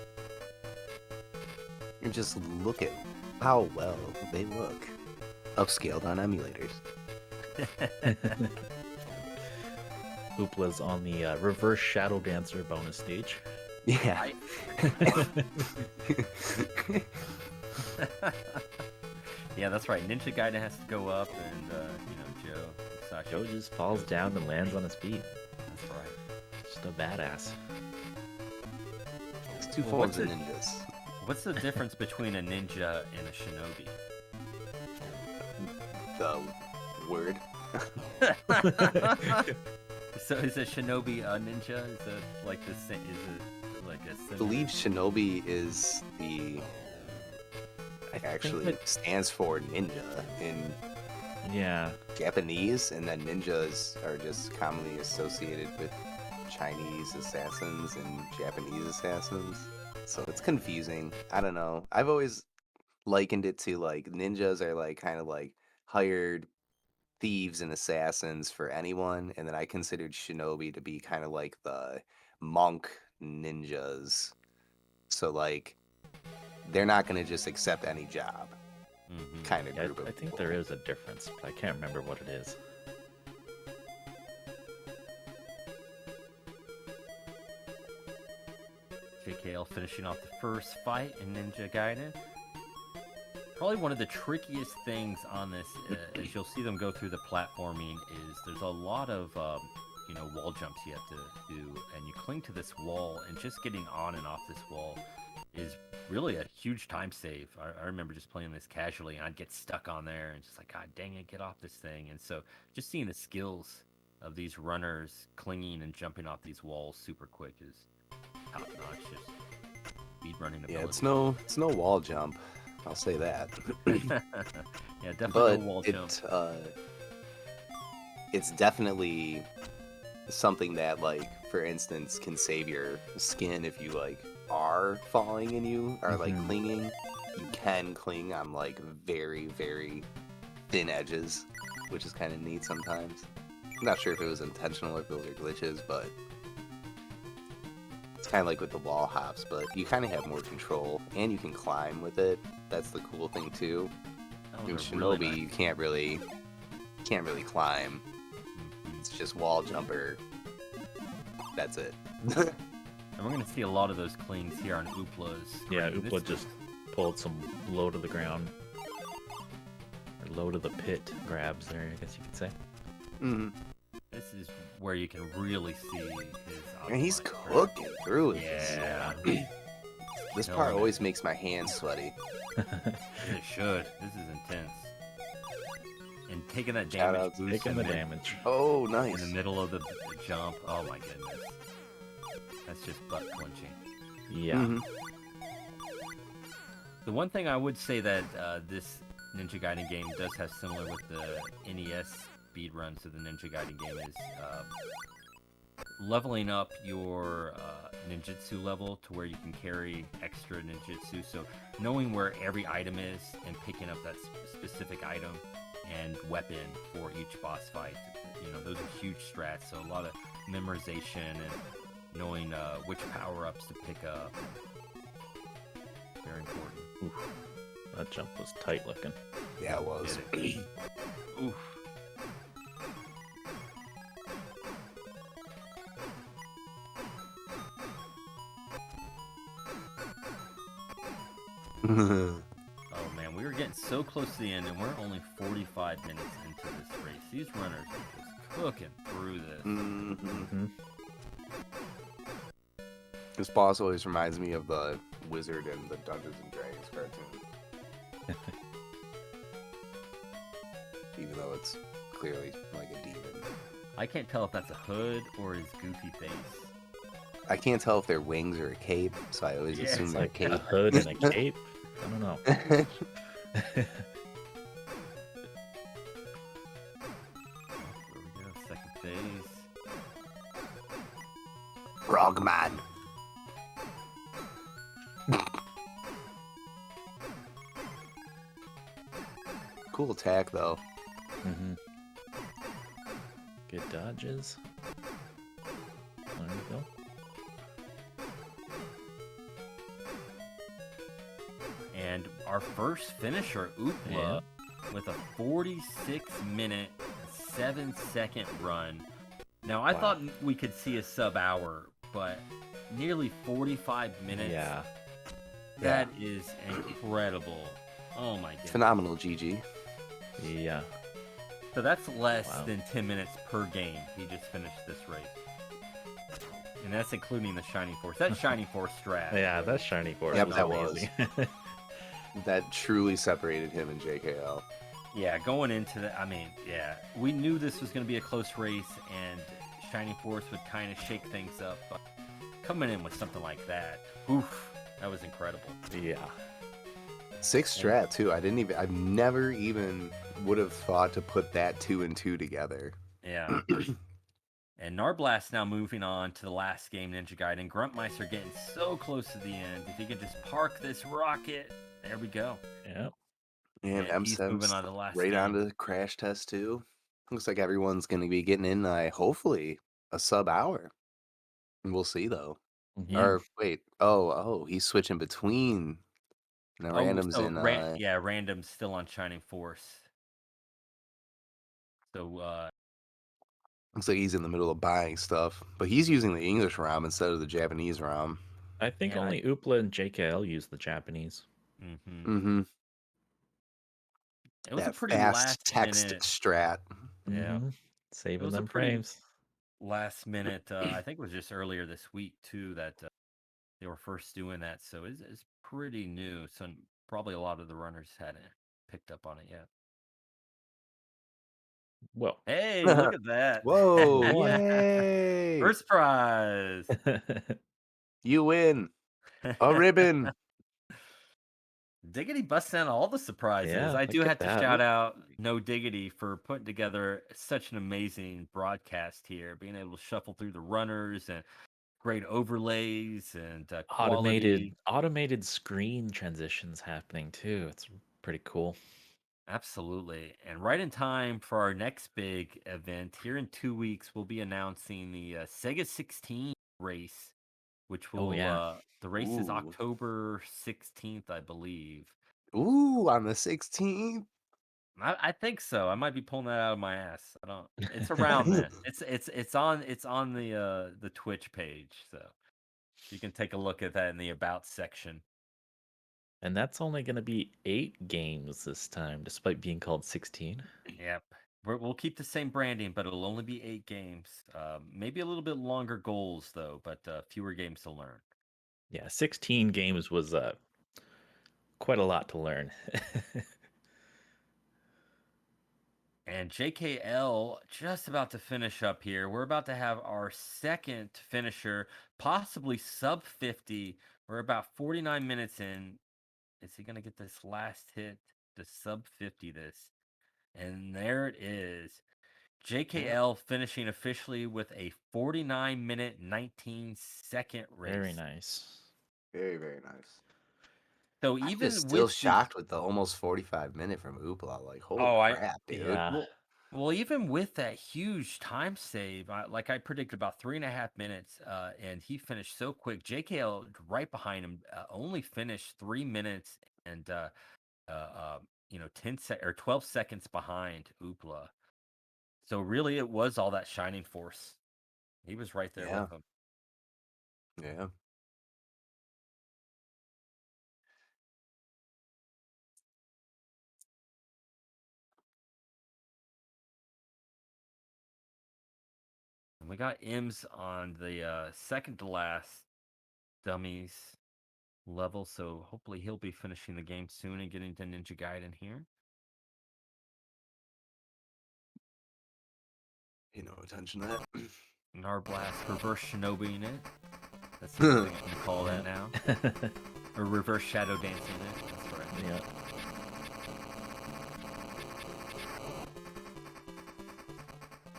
And just look at how well they look, upscaled on emulators. Hoopla's on the reverse Shadow Dancer bonus stage. Yeah. Yeah, that's right. Ninja Gaiden has to go up, and Joe just falls down and lands on his feet. That's right. Just a badass. It's two Well, forms what's of it- ninjas. What's the difference between a ninja and a shinobi? the word. So is a shinobi a ninja? Is it like the same? Is it like a I similar? believe shinobi is the actually stands for ninja in Yeah. Japanese, and then ninjas are just commonly associated with Chinese assassins and Japanese assassins. So it's confusing. I don't know. I've always likened it to like ninjas are like kind of like hired thieves and assassins for anyone, and then I considered shinobi to be kind of like the monk ninjas. So like they're not gonna just accept any job kind of Yeah, group of I think people. there is a difference, but I can't remember what it is. JKL finishing off the first fight in Ninja Gaiden. Probably one of the trickiest things on this, as you'll see them go through the platforming, is there's a lot of wall jumps you have to do, and you cling to this wall, and just getting on and off this wall is really a huge time save. I remember just playing this casually, and I'd get stuck on there, and just like, God dang it, get off this thing. And so just seeing the skills of these runners clinging and jumping off these walls super quick is top notch. Just speed running ability. Yeah, it's no wall jump. I'll say that. Yeah, definitely But no wall jump. It's definitely something that, like, for instance, can save your skin if you like are falling and you are like clinging. You can cling on like very, very thin edges, which is kind of neat sometimes. I'm not sure if it was intentional or if those are glitches, but it's kind of like with the wall hops, but you kind of have more control and you can climb with it. That's the cool thing too. That In was a Shinobi, really nice- you can't really climb. It's just wall jumper. That's it. And we're gonna see a lot of those clings here on Upla's screen. Yeah, This Oopla just pulled some low to the ground. Or low to the pit grabs there, I guess you could say. Mhm. This is where you can really see his. And he's optimized grip. cooking through it. Yeah, This No, part man. always makes my hands sweaty. it should. This is intense. And taking that Shout damage out to boost Taking in the the, damage. Oh, in nice. the middle of the jump. Oh my goodness, that's just butt clenching. Yeah. Mhm. The one thing I would say that this Ninja Gaiden game does have similar with the NES speedruns of the Ninja Gaiden game is leveling up your ninjutsu level to where you can carry extra ninjutsu. So knowing where every item is and picking up that specific item and weapon for each boss fight, those are huge strats. So a lot of memorization and knowing which power-ups to pick up. Very important. Oof. That jump was tight looking. Yeah, it was. Did it. Oof. Oh man, we were getting so close to the end, and we're only 45 minutes into this race. These runners are just cooking through this. Mhm. Mm-hmm. This boss always reminds me of the wizard in the Dungeons and Dragons cartoon. Even though it's clearly like a demon. I can't tell if that's a hood or his goofy face. I can't tell if they're wings or a cape, so I always Yeah, assume It's they're like a cape. hood and a cape. I don't know. There we go, second phase. Frogman. Cool attack though. Mm-hmm. Good dodges. There we go. And our first finisher, Oopla, with a 46-minute, 7-second run. Now, I Wow. thought we could see a sub-hour, but nearly 45 minutes. Yeah. That is incredible. Oh my goodness. Phenomenal, GG. Yeah. So that's less Wow. than 10 minutes per game. He just finished this race. And that's including the Shining Force. That Shining Force strat. Yeah, that's shiny for Yep, was that amazing. That truly separated him and JKL. Yeah, going into the, I mean, yeah, we knew this was going to be a close race, and Shining Force would kind of shake things up. But coming in with something like that, oof, that was incredible. Yeah. 6 strat too. I never even would have thought to put that 2 and 2 together. Yeah. And Narblast now moving on to the last game, Ninja Gaiden. Gruntmeister getting so close to the end. If he could just park this rocket, there we go. Yeah. And And he's moving MSEM's on to the last right game. on to Crash Test 2. Looks like everyone's going to be getting in, hopefully, a sub hour. And we'll see, though. Mhm. Or, wait. Oh, he's switching between. Now, random's so in. yeah, random's still on Shining Force. So Looks like he's in the middle of buying stuff. But he's using the English ROM instead of the Japanese ROM. I think Yeah, only Oopla and JKL use the Japanese. mm-hmm. Mm-hmm. It was a That pretty fast last text minute. strat. Yeah, Mhm. it Saving was a them pretty frames. last minute. I think it was just earlier this week too that they were first doing that. So it's pretty new. So probably a lot of the runners hadn't picked up on it yet. Well. Hey, look at that! Whoa, One. yay! First prize. You win a ribbon. Diggity busts out all the surprises. Yeah, I do look at have to that. shout out No Diggity for putting together such an amazing broadcast here, being able to shuffle through the runners and great overlays and quality. Automated screen transitions happening too. It's pretty cool. Absolutely. And right in time for our next big event, here in 2 weeks, we'll be announcing the Sega 16 race, which Oh will, yeah. the race is Ooh. October 16th, I believe. Ooh, on the 16th. I think so. I might be pulling that out of my ass. I don't. It's around then. It's on the Twitch page, so you can take a look at that in the about section. And that's only going to be 8 games this time, despite being called 16. Yep. We'll keep the same branding, but it'll only be 8 games. Maybe a little bit longer goals though, but fewer games to learn. Yeah, 16 games was quite a lot to learn. And JKL just about to finish up here. We're about to have our second finisher, possibly sub 50. We're about 49 minutes in. Is he going to get this last hit to sub 50 this? And there it is. JKL finishing officially with a 49-minute, 19-second race. Very nice. Very, very nice. So I'm even just still with the shocked with the almost 45-minute from Oopla. Like, holy oh, crap, dude. Yeah. well, even with that huge time save, like I predicted about 3.5 minutes, and he finished so quick. JKL right behind him only finished 3 minutes and 12 seconds behind Oopla. So really, it was all that Shining Force. He was right there Yeah. with him. Yeah. And we got M's on the second to last dummies level, so hopefully he'll be finishing the game soon and getting to Ninja Gaiden here. Pay no attention to that. Narblast reverse shinobiing it. That's what we can call that now. Or reverse shadow dancing it. That's what I mean. Yeah.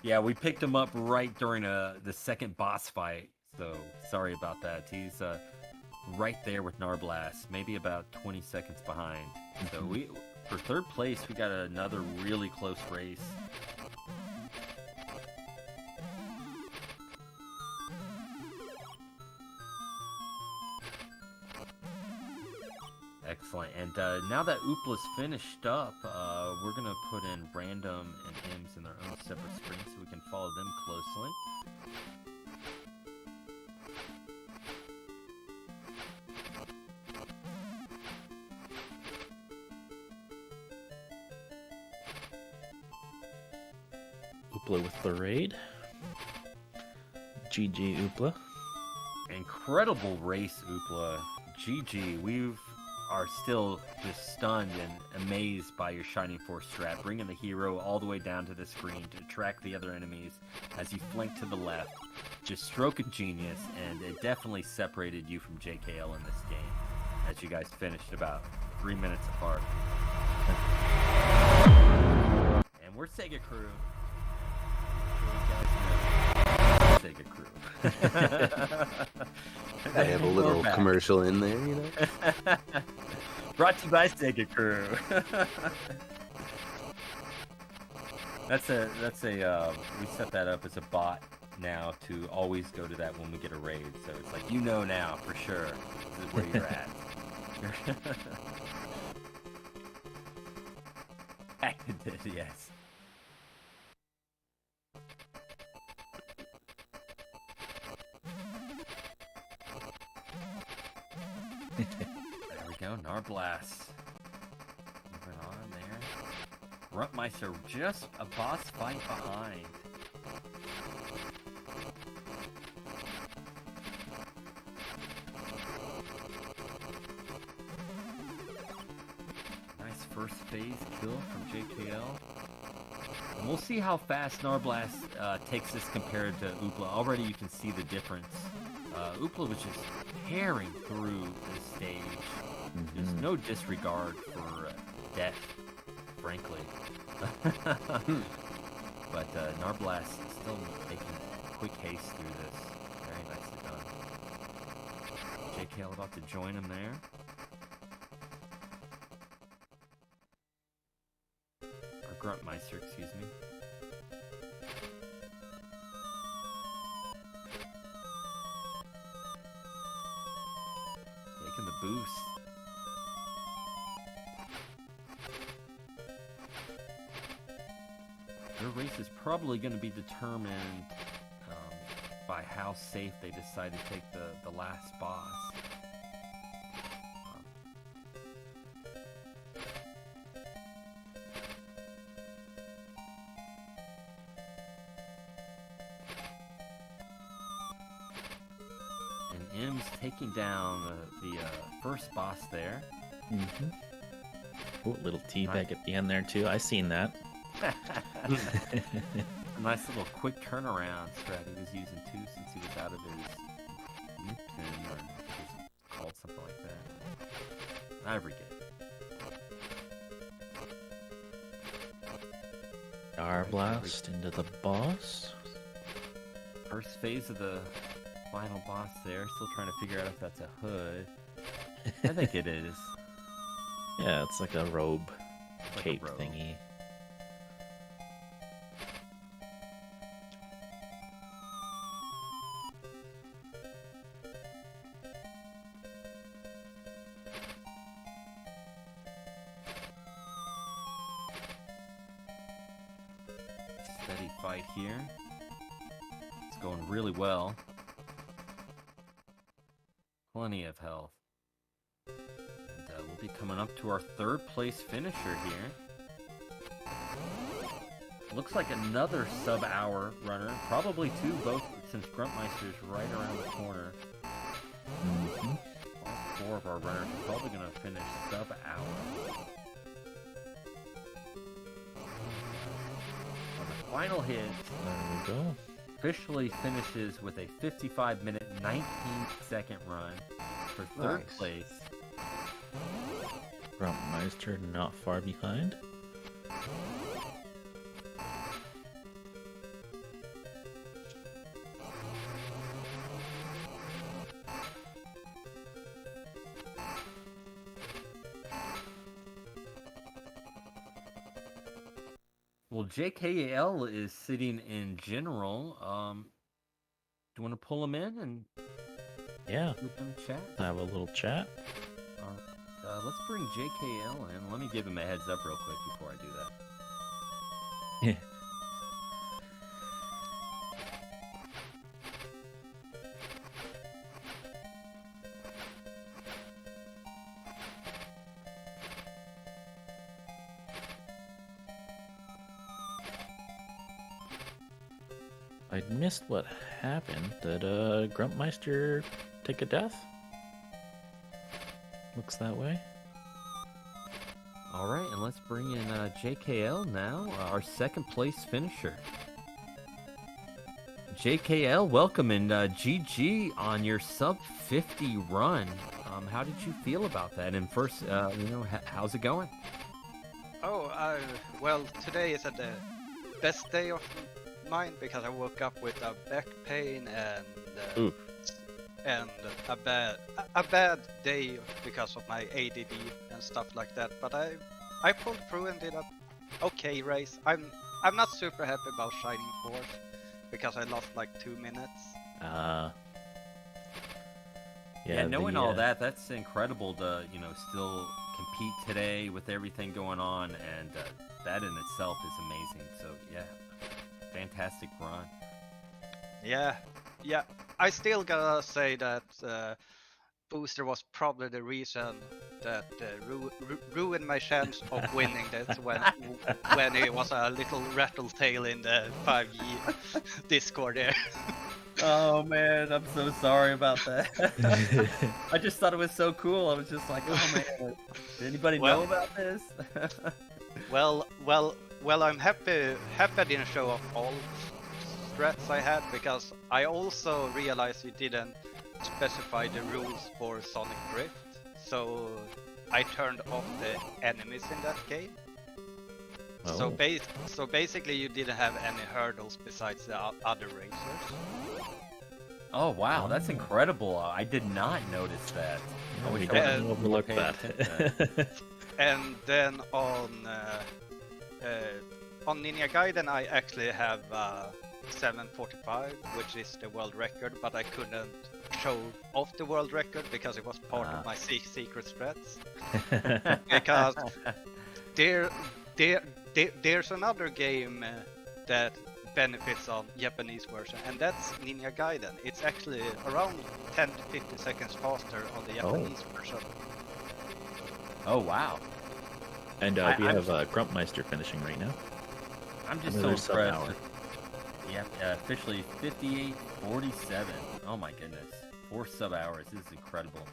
Yeah, we picked him up right during the second boss fight, so sorry about that. He's right there with Narblast, maybe about 20 seconds behind. So for third place, we got another really close race. Excellent. And now that Oopla's finished up, we're going to put in Random and M's in their own separate screens so we can follow them closely. Oopla with the raid. GG Oopla. Incredible race, Oopla. GG. are still just stunned and amazed by your Shining Force strat, bringing the hero all the way down to the screen to track the other enemies as you flank to the left. Just stroke of genius, and it definitely separated you from JKL in this game, as you guys finished about 3 minutes apart. And we're SegaCrew. SegaCrew. I have a little commercial in there, you know. Brought to you by SegaCrew. That's a we set that up as a bot now to always go to that when we get a raid. So it's like, you know now for sure this is where you're at. Yes. There we go, Narblast. Moving on there. Gruntmeister just a boss fight behind. Nice first phase kill from JKL. And we'll see how fast Narblast takes this compared to Oopla. Already you can see the difference. Oopla was just tearing through this stage. There's no disregard for death, frankly. But Narblast still making quick haste through this. Very nicely done. JKL about to join him there. Or Gruntmeister, excuse me. Taking the boost. Their race is probably going to be determined by how safe they decide to take the last boss. And M's taking down the first boss there. Ooh, little teabag at the end there too. I seen that. A nice little quick turnaround strat he was using too, since he was out of his Newton, or it was called something like that. I forget. Narblast into the boss. First phase of the final boss there. Still trying to figure out if that's a hood. I think it is. Yeah, it's like a robe, Like cape a robe. thingy. Steady fight here. It's going really well. Plenty of health. And we'll be coming up to our third place finisher here. Looks like another sub-hour runner. Probably two, both, since Gruntmeister's right around the corner. All four of our runners are probably going to finish sub-hour. On the final hit, There we go. officially finishes with a 55-minute, 19-second run for third Nice. place. Gruntmeister not far behind. Well, JKL is sitting in general. Do you want to pull him in and Yeah, with him chat? have a little chat. Let's bring JKL in. Let me give him a heads up real quick before I do that. Yeah. I missed what happened. Did Gruntmeister take a death? Looks that way. All right, and let's bring in JKL now, our second place finisher. JKL, welcome, and GG on your sub 50 run. How did you feel about that? And first, how's it going? Oh, well, today is the best day of mine because I woke up with a back pain and a bad day because of my ADD and stuff like that. But I pulled through and did a okay race. I'm not super happy about Shining Force because I lost like 2 minutes. Yeah, knowing all that, that's incredible to still compete today with everything going on, and that in itself is amazing. So yeah, fantastic run. Yeah. I still gotta say that Booster was probably the reason that ruined my chance of winning this when he was a little rattletail in the 5G Discord there. Oh man, I'm so sorry about that. I just thought it was so cool. I was just like, oh man, did anybody know about this? well, I'm happy I didn't show off all threats I had, because I also realized you didn't specify the rules for Sonic Drift, so I turned off the enemies in that game. So basically you didn't have any hurdles besides the other racers. Oh wow, that's incredible. I did not notice that. I wish I didn't overlook that. And then on Ninja Gaiden I actually have 7:45, which is the world record, but I couldn't show off the world record because it was part of my secret strats. Because there's another game that benefits on Japanese version, and that's Ninja Gaiden. It's actually around 10 to 50 seconds faster on the Japanese version. Oh wow. And we have Grumpmeister finishing right now. I'm just so impressed. Yeah, officially 58:47. Oh my goodness, 4 sub hours. This is incredible.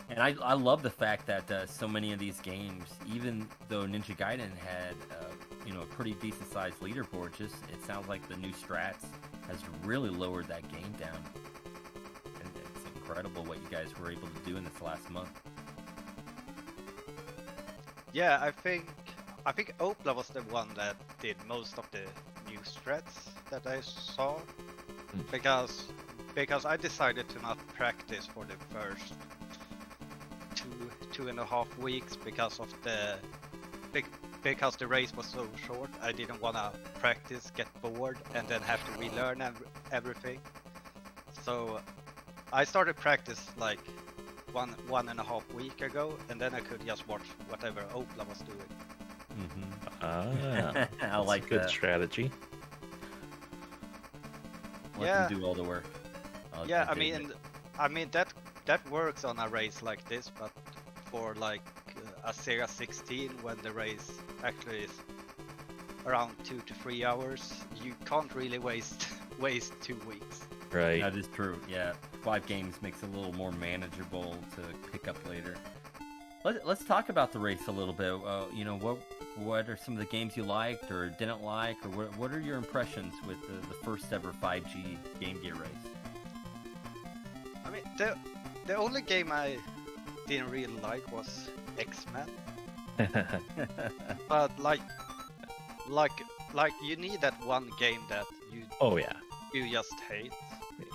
And I love the fact that so many of these games, even though Ninja Gaiden had a pretty decent sized leaderboard, it sounds like the new strats has really lowered that game down. And it's incredible what you guys were able to do in this last month. Yeah, I think Opla was the one that did most of the new strats that I saw, because I decided to not practice for the first 2.5 weeks because the race was so short. I didn't want to practice, get bored, and then have to relearn everything. So I started practice like one and a half week ago, and then I could just watch whatever Opla was doing. I like a good that strategy. Let them do all the work. I mean that works on a race like this, but for like a Sega 16, when the race actually is around 2 to 3 hours, you can't really waste 2 weeks. Right. That is true. Yeah, 5 games makes it a little more manageable to pick up later. Let's talk about the race a little bit. What are some of the games you liked or didn't like, or what are your impressions with the first ever 5G Game Gear race? I mean, the only game I didn't really like was X-Men. But like you need that one game that you you just hate.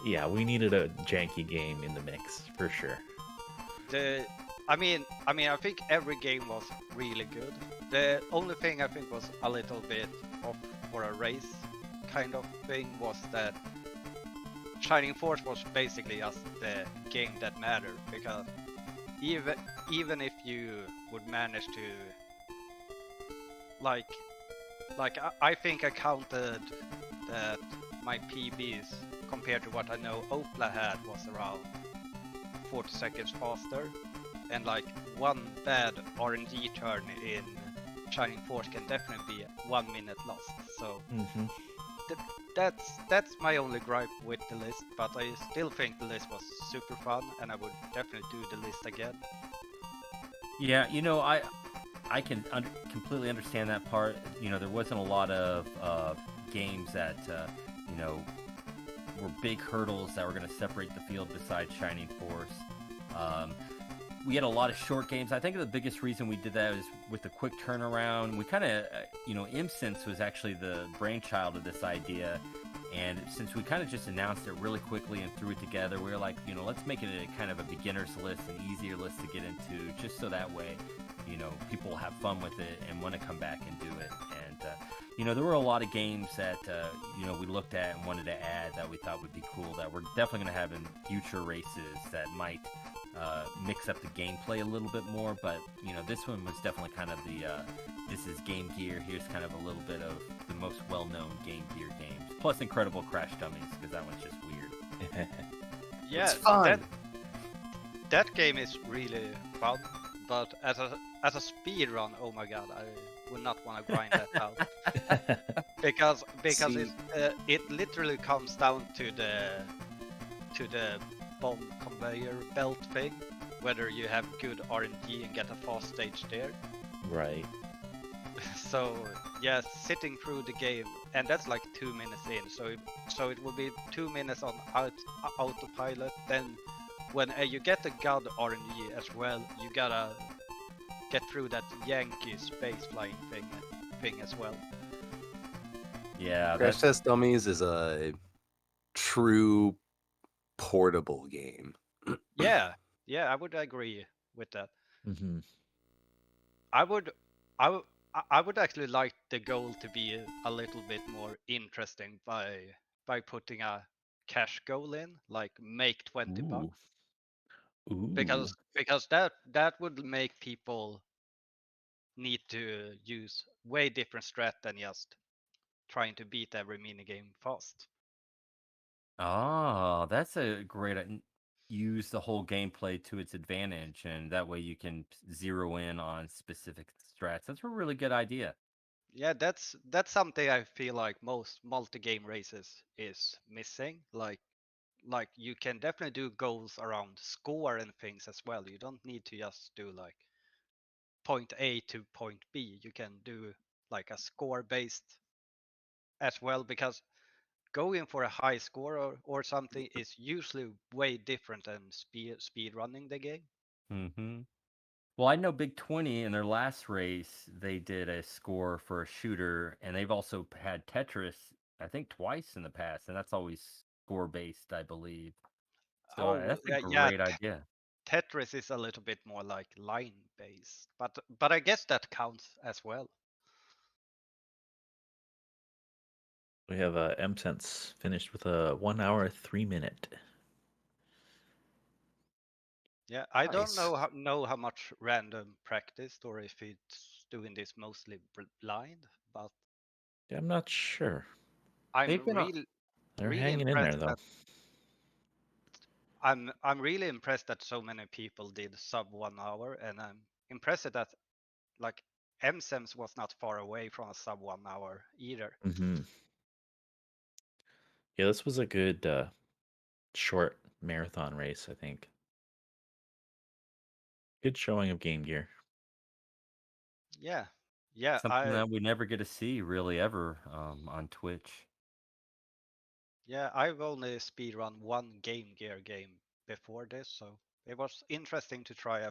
Yeah, we needed a janky game in the mix for sure. I mean, I think every game was really good. The only thing I think was a little bit off for a race kind of thing was that Shining Force was basically just the game that mattered, because even if you would manage to I think I counted that my PBs compared to what I know Opla had was around 40 seconds faster, and like one bad RNG turn in Shining Force can definitely be 1 minute lost. So that's my only gripe with the list, but I still think the list was super fun, and I would definitely do the list again. Yeah, I can completely understand that part. You know, there wasn't a lot of games that you know were big hurdles that were going to separate the field besides Shining Force. Um, we had a lot of short games. I think the biggest reason we did that is with the quick turnaround. We kind of, ImSense was actually the brainchild of this idea. And since we kind of just announced it really quickly and threw it together, we were like, let's make it a kind of a beginner's list, an easier list to get into, just so that way, people will have fun with it and want to come back and do it. And, there were a lot of games that, we looked at and wanted to add that we thought would be cool that we're definitely going to have in future races that might mix up the gameplay a little bit more. But, this one was definitely kind of the, this is Game Gear. Here's kind of a little bit of the most well-known Game Gear games. Plus Incredible Crash Dummies, because that one's just weird. Yeah, It's fun. That game is really fun, but as a speed run, oh my god, I would not want to grind that out because See- it literally comes down to the bomb conveyor belt thing, whether you have good RNG and get a fast stage there. Right. So yeah, sitting through the game, and that's like 2 minutes in. So it will be 2 minutes on autopilot. Then when you get the god RNG as well, you gotta get through that Yankee space flying thing as well. Yeah, Crash that's Test Dummies is a true portable game. Yeah, I would agree with that. Hmm. I would, I would, I would actually like the goal to be a little bit more interesting by putting a cash goal in, like make 20 Ooh. bucks, Ooh. because that would make people need to use way different strat than just trying to beat every minigame fast. that's a great use the whole gameplay to its advantage, and that way you can zero in on specific strats. That's a really good idea. Yeah, that's something I feel like most multi-game races is missing. Like you can definitely do goals around score and things as well. You don't need to just do like point A to point B. You can do like a score based as well, because going for a high score or something is usually way different than speed running the game. Hmm. Well, I know Big 20 in their last race, they did a score for a shooter, and they've also had Tetris, I think, twice in the past, and that's always score based, I believe. So Oh that's a yeah, great idea. Tetris is a little bit more like line based, but I guess that counts as well. We have MSense finished with a 1 hour 3 minute. Yeah, I don't Nice. know how much random practiced or if it's doing this mostly blind, but Yeah, I'm not sure. I'm They've been on. They're really hanging in there impressed though. that I'm really impressed that so many people did sub 1 hour, and I'm impressed that like MSEMS was not far away from a sub 1 hour either. Hmm. Yeah, this was a good short marathon race, I think. Good showing of Game Gear. Yeah, yeah, Something that we never get to see really ever on Twitch. I've only speedrun one Game Gear game before this, so it was interesting to try a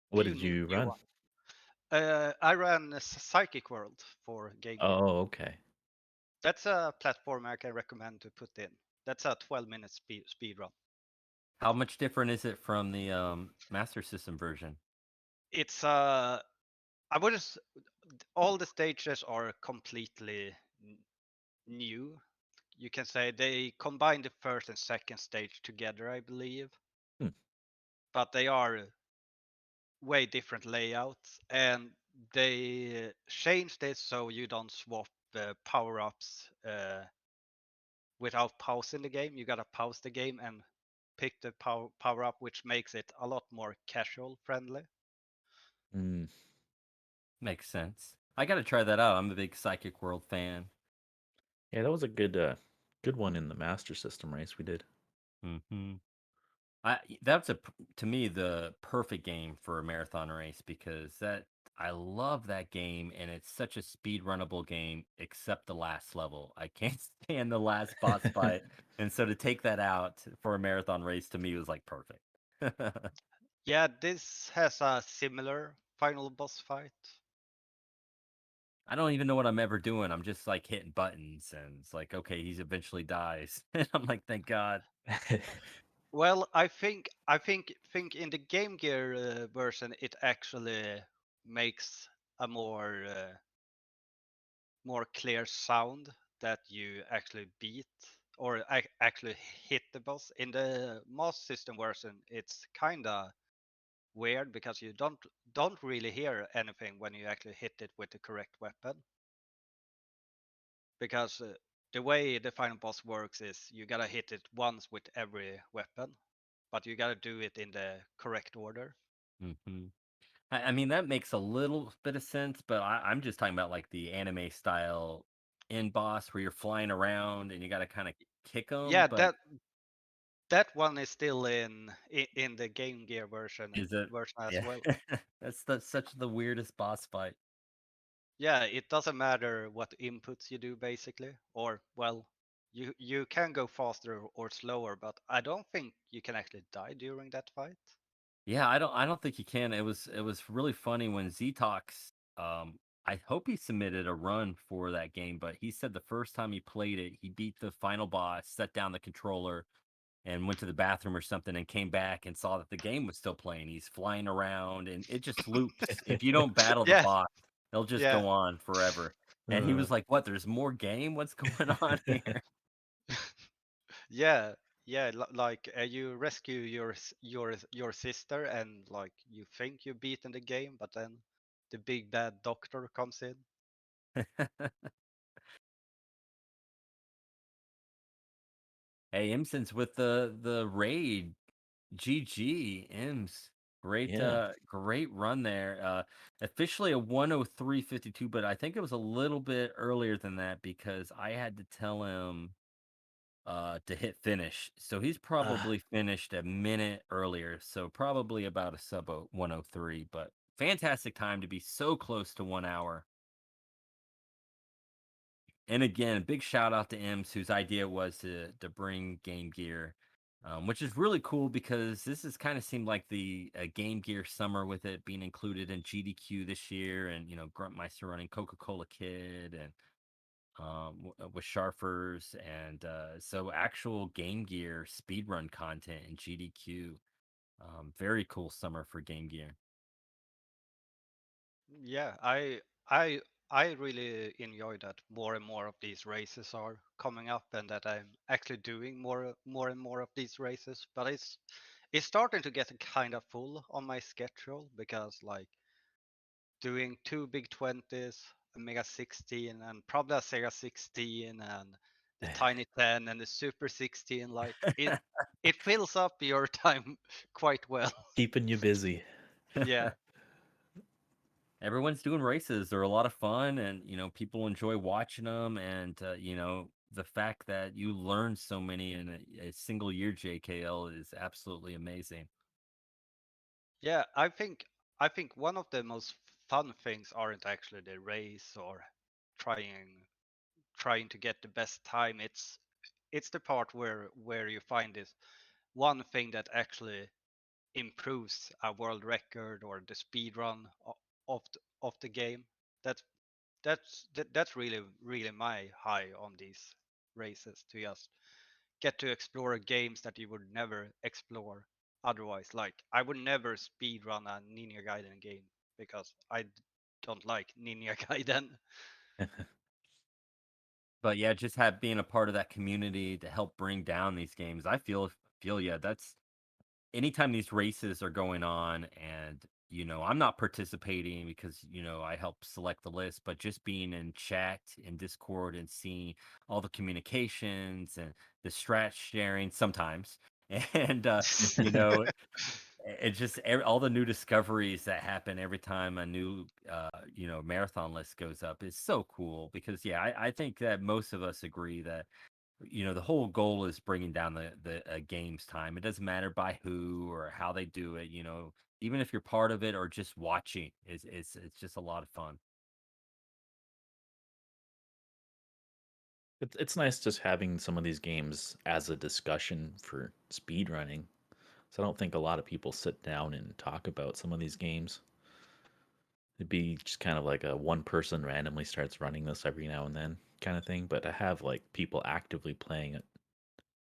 What few did you new run? ones. I ran Psychic World for Game Gear. Oh, okay. That's a platform I can recommend to put in. That's a 12-minute speed run. How much different is it from the Master System version? It's I would just all the stages are completely new. You can say they combine the first and second stage together, I believe, Hmm. but they are way different layouts, and they changed this so you don't swap power-ups without pausing the game. You gotta pause the game and pick the power up, which makes it a lot more casual friendly. Mm. Makes sense. I got to try that out. I'm a big Psychic World fan. Yeah, that was a good one in the Master System race we did. Hmm. That's to me the perfect game for a marathon race because that I love that game, and it's such a speed runnable game, except the last level. I can't stand the last boss fight, and so to take that out for a marathon race to me was like perfect. Yeah, this has a similar final boss fight. I don't even know what I'm ever doing. I'm just like hitting buttons, and it's like, okay, he's eventually dies, and I'm like, thank God. Well, I think in the Game Gear version, it actually makes a more clear sound that you actually beat or actually hit the boss. In the Master System version, it's kinda weird because you don't really hear anything when you actually hit it with the correct weapon. Because the way the final boss works is you gotta hit it once with every weapon, but you gotta do it in the correct order. Hmm. I mean, that makes a little bit of sense, but I'm just talking about like the anime style end boss where you're flying around and you got to kind of kick them. Yeah, But that one is still in the Game Gear is it? version as Yeah, well. that's such the weirdest boss fight. Yeah, it doesn't matter what inputs you do basically, or well, you can go faster or slower, but I don't think you can actually die during that fight. Yeah, I don't think you can. It was really funny when Z-Tox, I hope he submitted a run for that game, but he said the first time he played it, he beat the final boss, set down the controller, and went to the bathroom or something and came back and saw that the game was still playing. He's flying around and it just loops. If you don't battle the Yeah, boss, they'll just yeah. go on forever. And he was like, "What? There's more game? What's going on here?" Yeah, yeah, like you rescue your sister and like you think you've beaten the game, but then the big bad doctor comes in. Hey, Imson's with the raid. GG, Ims. Great Yeah. great run there. Officially a 103.52, but I think it was a little bit earlier than that because I had to tell him to hit finish. So he's Uh, probably finished a minute earlier. So probably about a sub 103, but fantastic time to be so close to 1 hour. And again, big shout out to Ems, whose idea it was to bring Game Gear, which is really cool because this has kind of seemed like the Game Gear summer with it being included in GDQ this year, and Gruntmeister running Coca Cola Kid and with Sharfers, and so actual Game Gear speedrun content in GDQ. Very cool summer for Game Gear. Yeah, I really enjoy that more and more of these races are coming up and that I'm actually doing more and more of these races. But it's starting to get kind of full on my schedule because like doing two big 20s, a Mega 16, and probably a Sega 16, and the Tiny 10 and the Super 16. Like it fills up your time quite well. keeping you busy. Yeah. Everyone's doing races. They're a lot of fun, and people enjoy watching them. And the fact that you learn so many in a single year JKL is absolutely amazing. Yeah, I think one of the most fun things aren't actually the race or trying trying to get the best time. It's the part where you find this one thing that actually improves a world record or the speed run of the game. That's that's really my high on these races to just get to explore games that you would never explore otherwise. Like I would never speed run a Ninja Gaiden game because don't like Ninja Gaiden. But yeah, just have being a part of that community to help bring down these games. I feel yeah, that's anytime these races are going on, and I'm not participating because I help select the list, but just being in chat in Discord and seeing all the communications and the strat sharing sometimes, and you know it's just all the new discoveries that happen every time a new marathon list goes up is so cool because yeah, I think that most of us agree that the whole goal is bringing down the game's time. It doesn't matter by who or how they do it. Even if you're part of it or just watching, it's just a lot of fun. It's nice just having some of these games as a discussion for speed running. So I don't think a lot of people sit down and talk about some of these games. It'd be just kind of like a one person randomly starts running this every now and then kind of thing. But to have like people actively playing it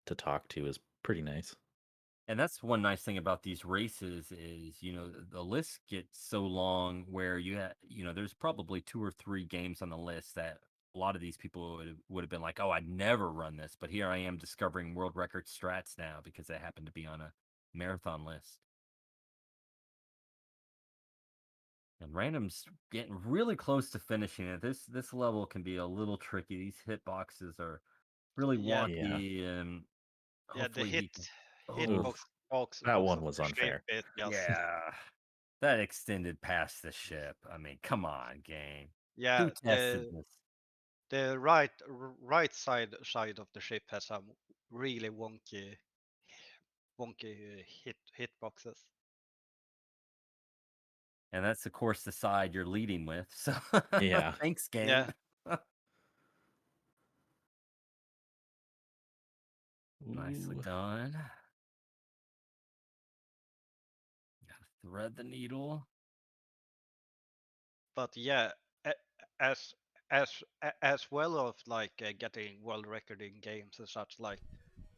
to talk to is pretty nice. And that's one nice thing about these races is, the list gets so long where there's probably two or three games on the list that a lot of these people would have been like, oh, I'd never run this. But here I am discovering world record strats now because they happen to be on a marathon list. And random's getting really close to finishing it. This level can be a little tricky. These hitboxes are really Yeah, Yeah. wonky, and yeah. The hopefully he can. Oof. Oh, hitbox box That looks one of was the shape unfair. it just yeah. That extended past the ship. I mean, come on, game. Who yeah. tested this? The right side of the ship has some really wonky hitboxes. And that's, of course, the side you're leading with. So Yeah. thanks, Yeah, game. Nicely Ooh. done. Gotta thread the needle. but yeah, a- as as well of like getting world record in games and such, like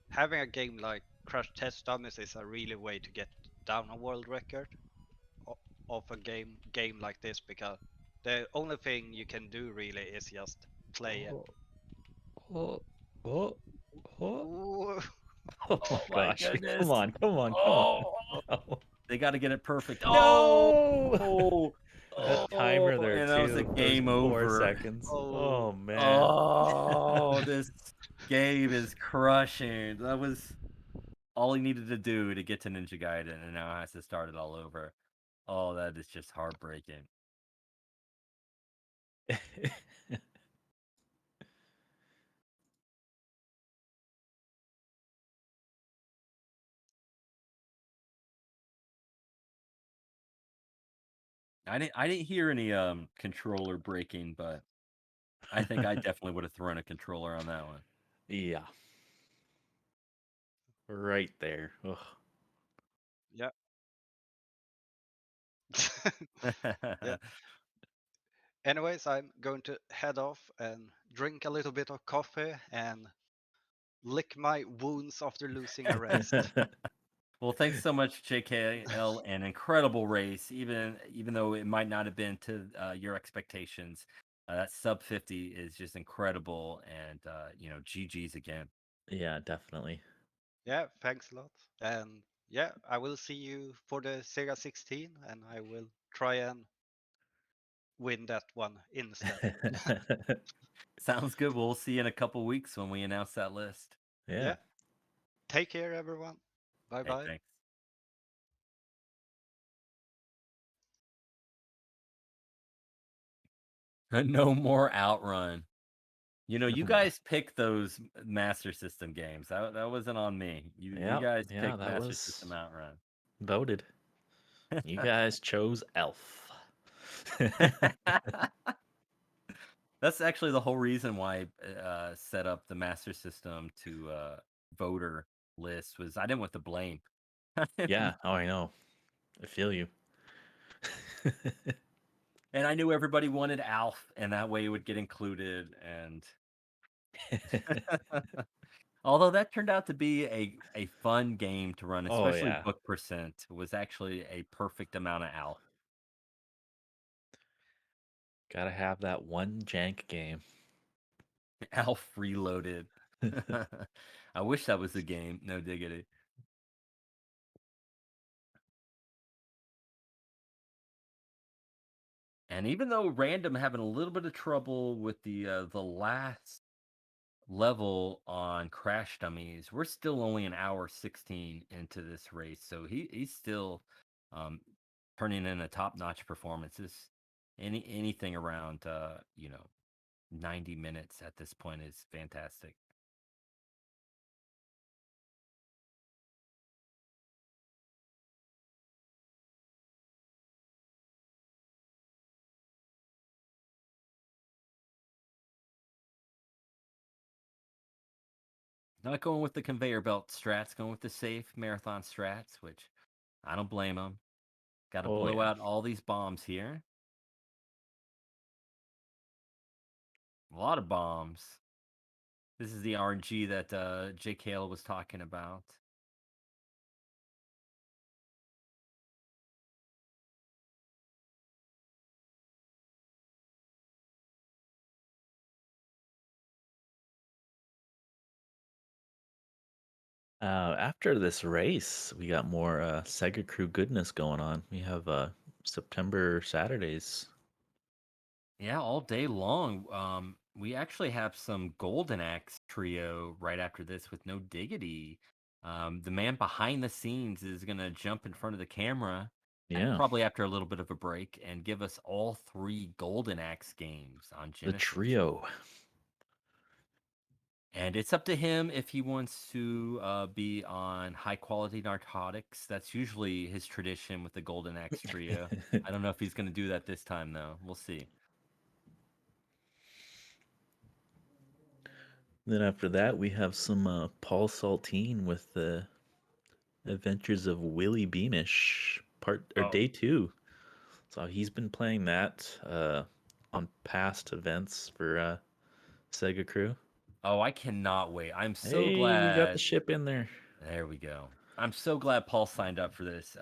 having a game like Crash Test Dummies is a really way to get down a world record of a game like this, because the only thing you can do really is just play it. Oh, oh, oh, oh. Ooh. Oh Oh my gosh. Come goodness. on, come on, come on. Oh, No. they got to get it perfect. Oh, No! oh, That timer oh, there and that was a too. That was game 4 over. seconds. Oh, Oh man. Oh, this game is crushing. That was all he needed to do to get to Ninja Gaiden, and now has to start it all over. Oh, that is just heartbreaking. I didn't hear any controller breaking, but I think I definitely would have thrown a controller on that Yeah. Right there. Ugh. yeah. Yeah. one. Anyways, I'm going to head off and drink a little bit of coffee and lick my wounds after losing a race. Well, thanks so much, JKL. An incredible race, even though it might not have been to your expectations. That sub 50 is just incredible, and GG's again. Yeah, definitely. Yeah, thanks a lot. And yeah, I will see you for the Sega 16, and I will try and win that one instead. Sounds good. We'll see you in a couple weeks when we announce that list. Yeah. Yeah, take care, everyone. Bye Hey, bye. thanks. No more Outrun. You No more. guys picked those Master System games. That wasn't on me. You Yeah, guys yeah, picked that Master System was Outrun. voted. You guys chose Elf. That's actually the whole reason why I set up the Master System to voter list was I didn't want to blame. Yeah, oh I know. I feel you. And I knew everybody wanted Alf, and that way it would get included. And although that turned out to be a fun game to run, Oh especially yeah. book percent was actually a perfect amount of Alf. Gotta have that one jank game. Alf Reloaded. I wish that was the game. No diggity. And even though random having a little bit of trouble with the last level on Crash Dummies, we're still only an hour 16 into this race, so he's still um, turning in a top-notch performances. Anything around 90 minutes at this point is fantastic. Not going with the conveyor belt strats, going with the safe marathon strats, which I don't blame them. Got to Oh blow yeah. out all these bombs here. A lot of bombs. This is the RNG that JKL was talking about. After this race, we got more Sega Crew goodness going on. We have September Saturdays. Yeah, all day long. We actually have some Golden Axe trio right after this with No Diggity. The man behind the scenes is gonna jump in front of the camera, Yeah, probably after a little bit of a break, and give us all three Golden Axe games on the Genesis. trio. And it's up to him if he wants to be on high quality narcotics. That's usually his tradition with the Golden Axe trio. I don't know if he's going to do that this time, though. We'll see. Then after that, we have some Paul Saltine with the Adventures of Willie Beamish, part or Oh, day 2. So he's been playing that on past events for Sega Crew. oh, I cannot wait. I'm so Hey, we got the glad. ship in there. There we go. I'm so glad Paul signed up for this.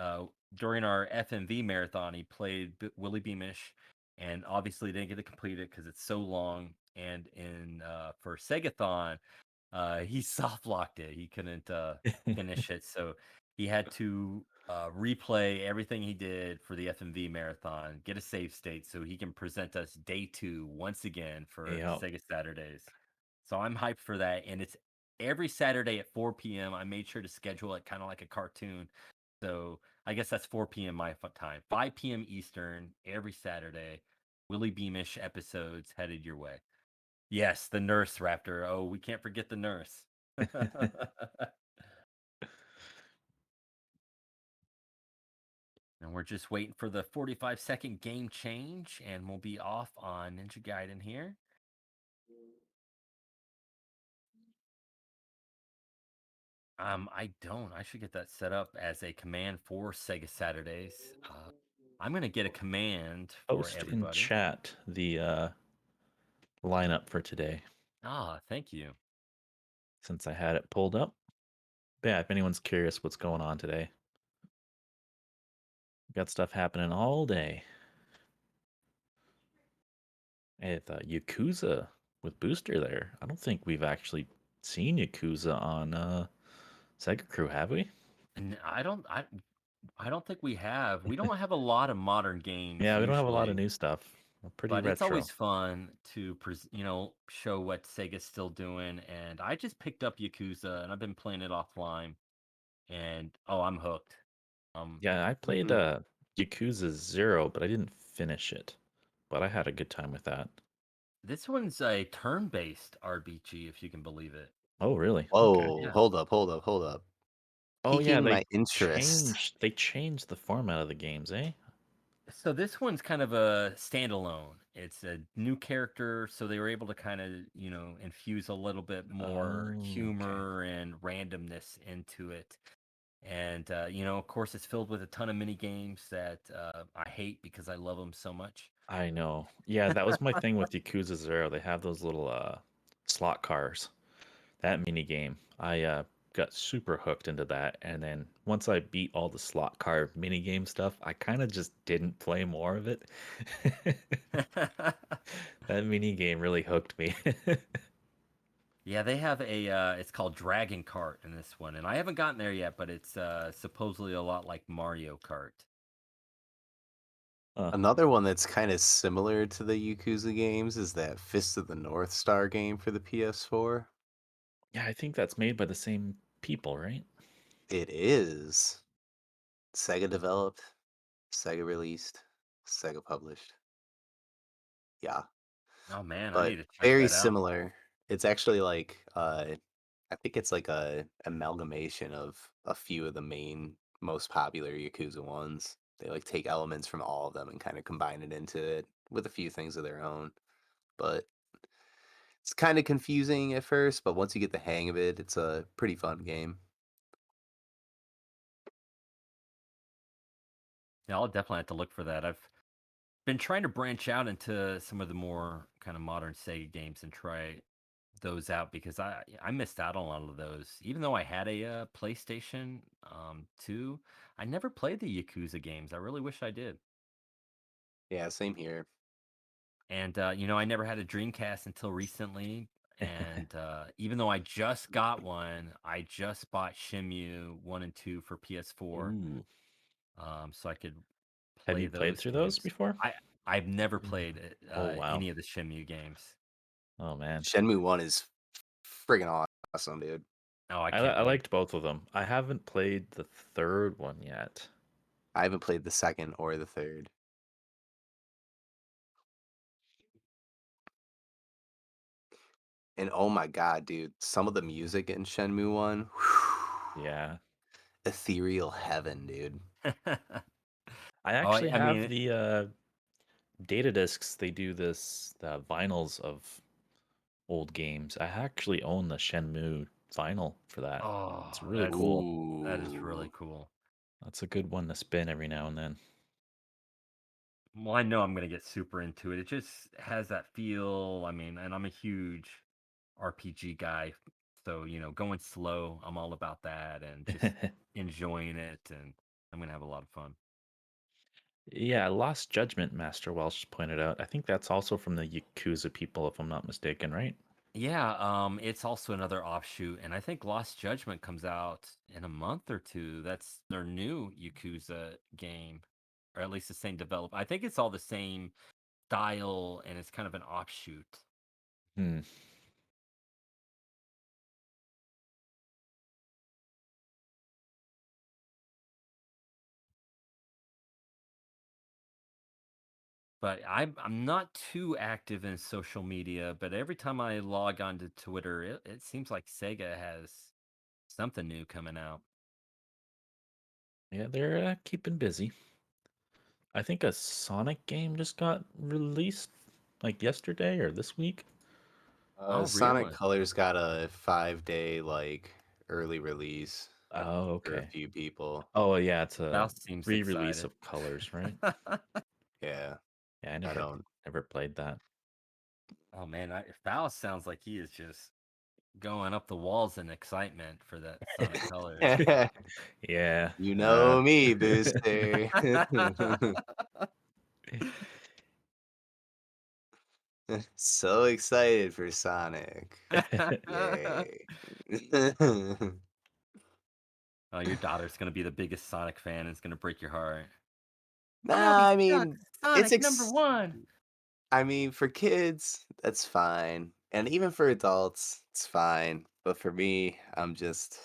During our FMV marathon, he played Willie Beamish, and obviously didn't get to complete it because it's so long. And in for Segathon, he soft locked it. He couldn't finish it, so he had to replay everything he did for the FMV marathon, get a save state, so he can present us day 2 once again for Yeah. Sega Saturdays. So I'm hyped for that, and it's every Saturday at 4 p.m. I made sure to schedule it kind of like a cartoon. So I guess that's 4 p.m. my time, 5 p.m. Eastern every Saturday. Willie Beamish episodes headed your way. Yes, the nurse raptor. Oh, we can't forget the nurse. And we're just waiting for the 45-second game change, and we'll be off on Ninja Gaiden here. I don't. I should get that set up as a command for Sega Saturdays. I'm gonna get a command for Post in everybody. chat the lineup for today Ah, thank you. since I had it pulled up. But yeah, if anyone's curious what's going on today, got stuff happening all day. Hey, the Yakuza with Booster there. I don't think we've actually seen Yakuza on Sega Crew, have we? And I don't think we have. We don't have a lot of modern games Yeah, we don't have a lot of usually, new stuff. We're pretty but it's retro. always fun to show what Sega's still doing. And I just picked up Yakuza, and I've been playing it offline, and oh, I'm hooked. Yeah, I played Mhm. Yakuza 0, but I didn't finish it. But I had a good time with that. This one's a turn-based RPG, if you can believe it. Oh, really? Okay. Whoa, Yeah. hold up, hold up, hold up. Oh, yeah, Piquing my interest. they changed the format of the games, eh? So this one's kind of a standalone. It's a new character, so they were able to kind of, infuse a little bit more Oh, okay. humor and randomness into it. And of course, it's filled with a ton of mini games that I hate because I love them so much. I know. Yeah, that was my thing with Yakuza 0. They have those little slot cars. That mini game. I got super hooked into that, and then once I beat all the slot car mini game stuff, I kind of just didn't play more of it. That mini game really hooked me. Yeah, they have it's called Dragon Kart in this one, and I haven't gotten there yet, but it's supposedly a lot like Mario Kart. uh, Another one that's kind of similar to the Yakuza games is that Fist of the North Star game for the PS4. yeah, I think that's made by the same people, right? It is Sega developed, Sega released, Sega published. Yeah, Oh man, I but need to check very that out. similar. It's actually like I think it's like a amalgamation of a few of the main most popular Yakuza ones. They like take elements from all of them and kind of combine it into it with a few things of their own. But It's kind of confusing at first, but once you get the hang of it, it's a pretty fun game. Yeah, I'll definitely have to look for that. I've been trying to branch out into some of the more kind of modern Sega games and try those out because I missed out on a lot of those. Even though I had a PlayStation 2, I never played the Yakuza games. I really wish I did. Yeah, same here. And I never had a Dreamcast until recently. And even though I just got one, I just bought Shenmue 1 and 2 for PS4, Ooh. so I could Have play you played those through those games. before? I've never played Oh wow. any of the Shenmue games. Oh man. Shenmue 1 is friggin' awesome, dude. Oh, I I can't wait. liked both of them. I haven't played the third one yet. I haven't played the second or the third. And oh my god, dude, some of the music in Shenmue 1, Yeah. ethereal heaven, dude. I Oh, actually I have mean, the data discs. They do this the vinyls of old games. I actually own the Shenmue vinyl for that. It's oh, really cool. that is really Ooh. cool. That's a good one to spin every now and then. Well, I know I'm gonna get super into it. It just has that feel. I mean, and I'm a huge RPG guy, so going slow, I'm all about that, and just enjoying it, and I'm gonna have a lot of fun. Yeah, Lost Judgment, Master Welsh pointed out. I think that's also from the Yakuza people, if I'm not mistaken, right? Yeah, it's also another offshoot, and I think Lost Judgment comes out in a month or two. That's their new Yakuza game, or at least the same developer. I think it's all the same style, and it's kind of an offshoot. Hmm. But I'm not too active in social media, but every time I log on to Twitter, it seems like Sega has something new coming out. Yeah, they're keeping busy. I think a Sonic game just got released like yesterday or this week. Oh, Sonic really? Colors got a 5-day like early release Oh, for a okay. few people. Oh, yeah, it's a Faust seems re-release excited. of Colors, right? Yeah, Yeah, I I don't. never played that. Oh man, Faust sounds like he is just going up the walls in excitement for that Sonic Colors. Yeah. You know me, Booster. So excited for Sonic. Yay. Oh, your daughter's gonna be the biggest Sonic fan. And it's gonna break your heart. Shinobi Nah, I mean, sucks. it's Sonic number one. I mean, for kids, that's fine. And even for adults, it's fine. But for me, I'm just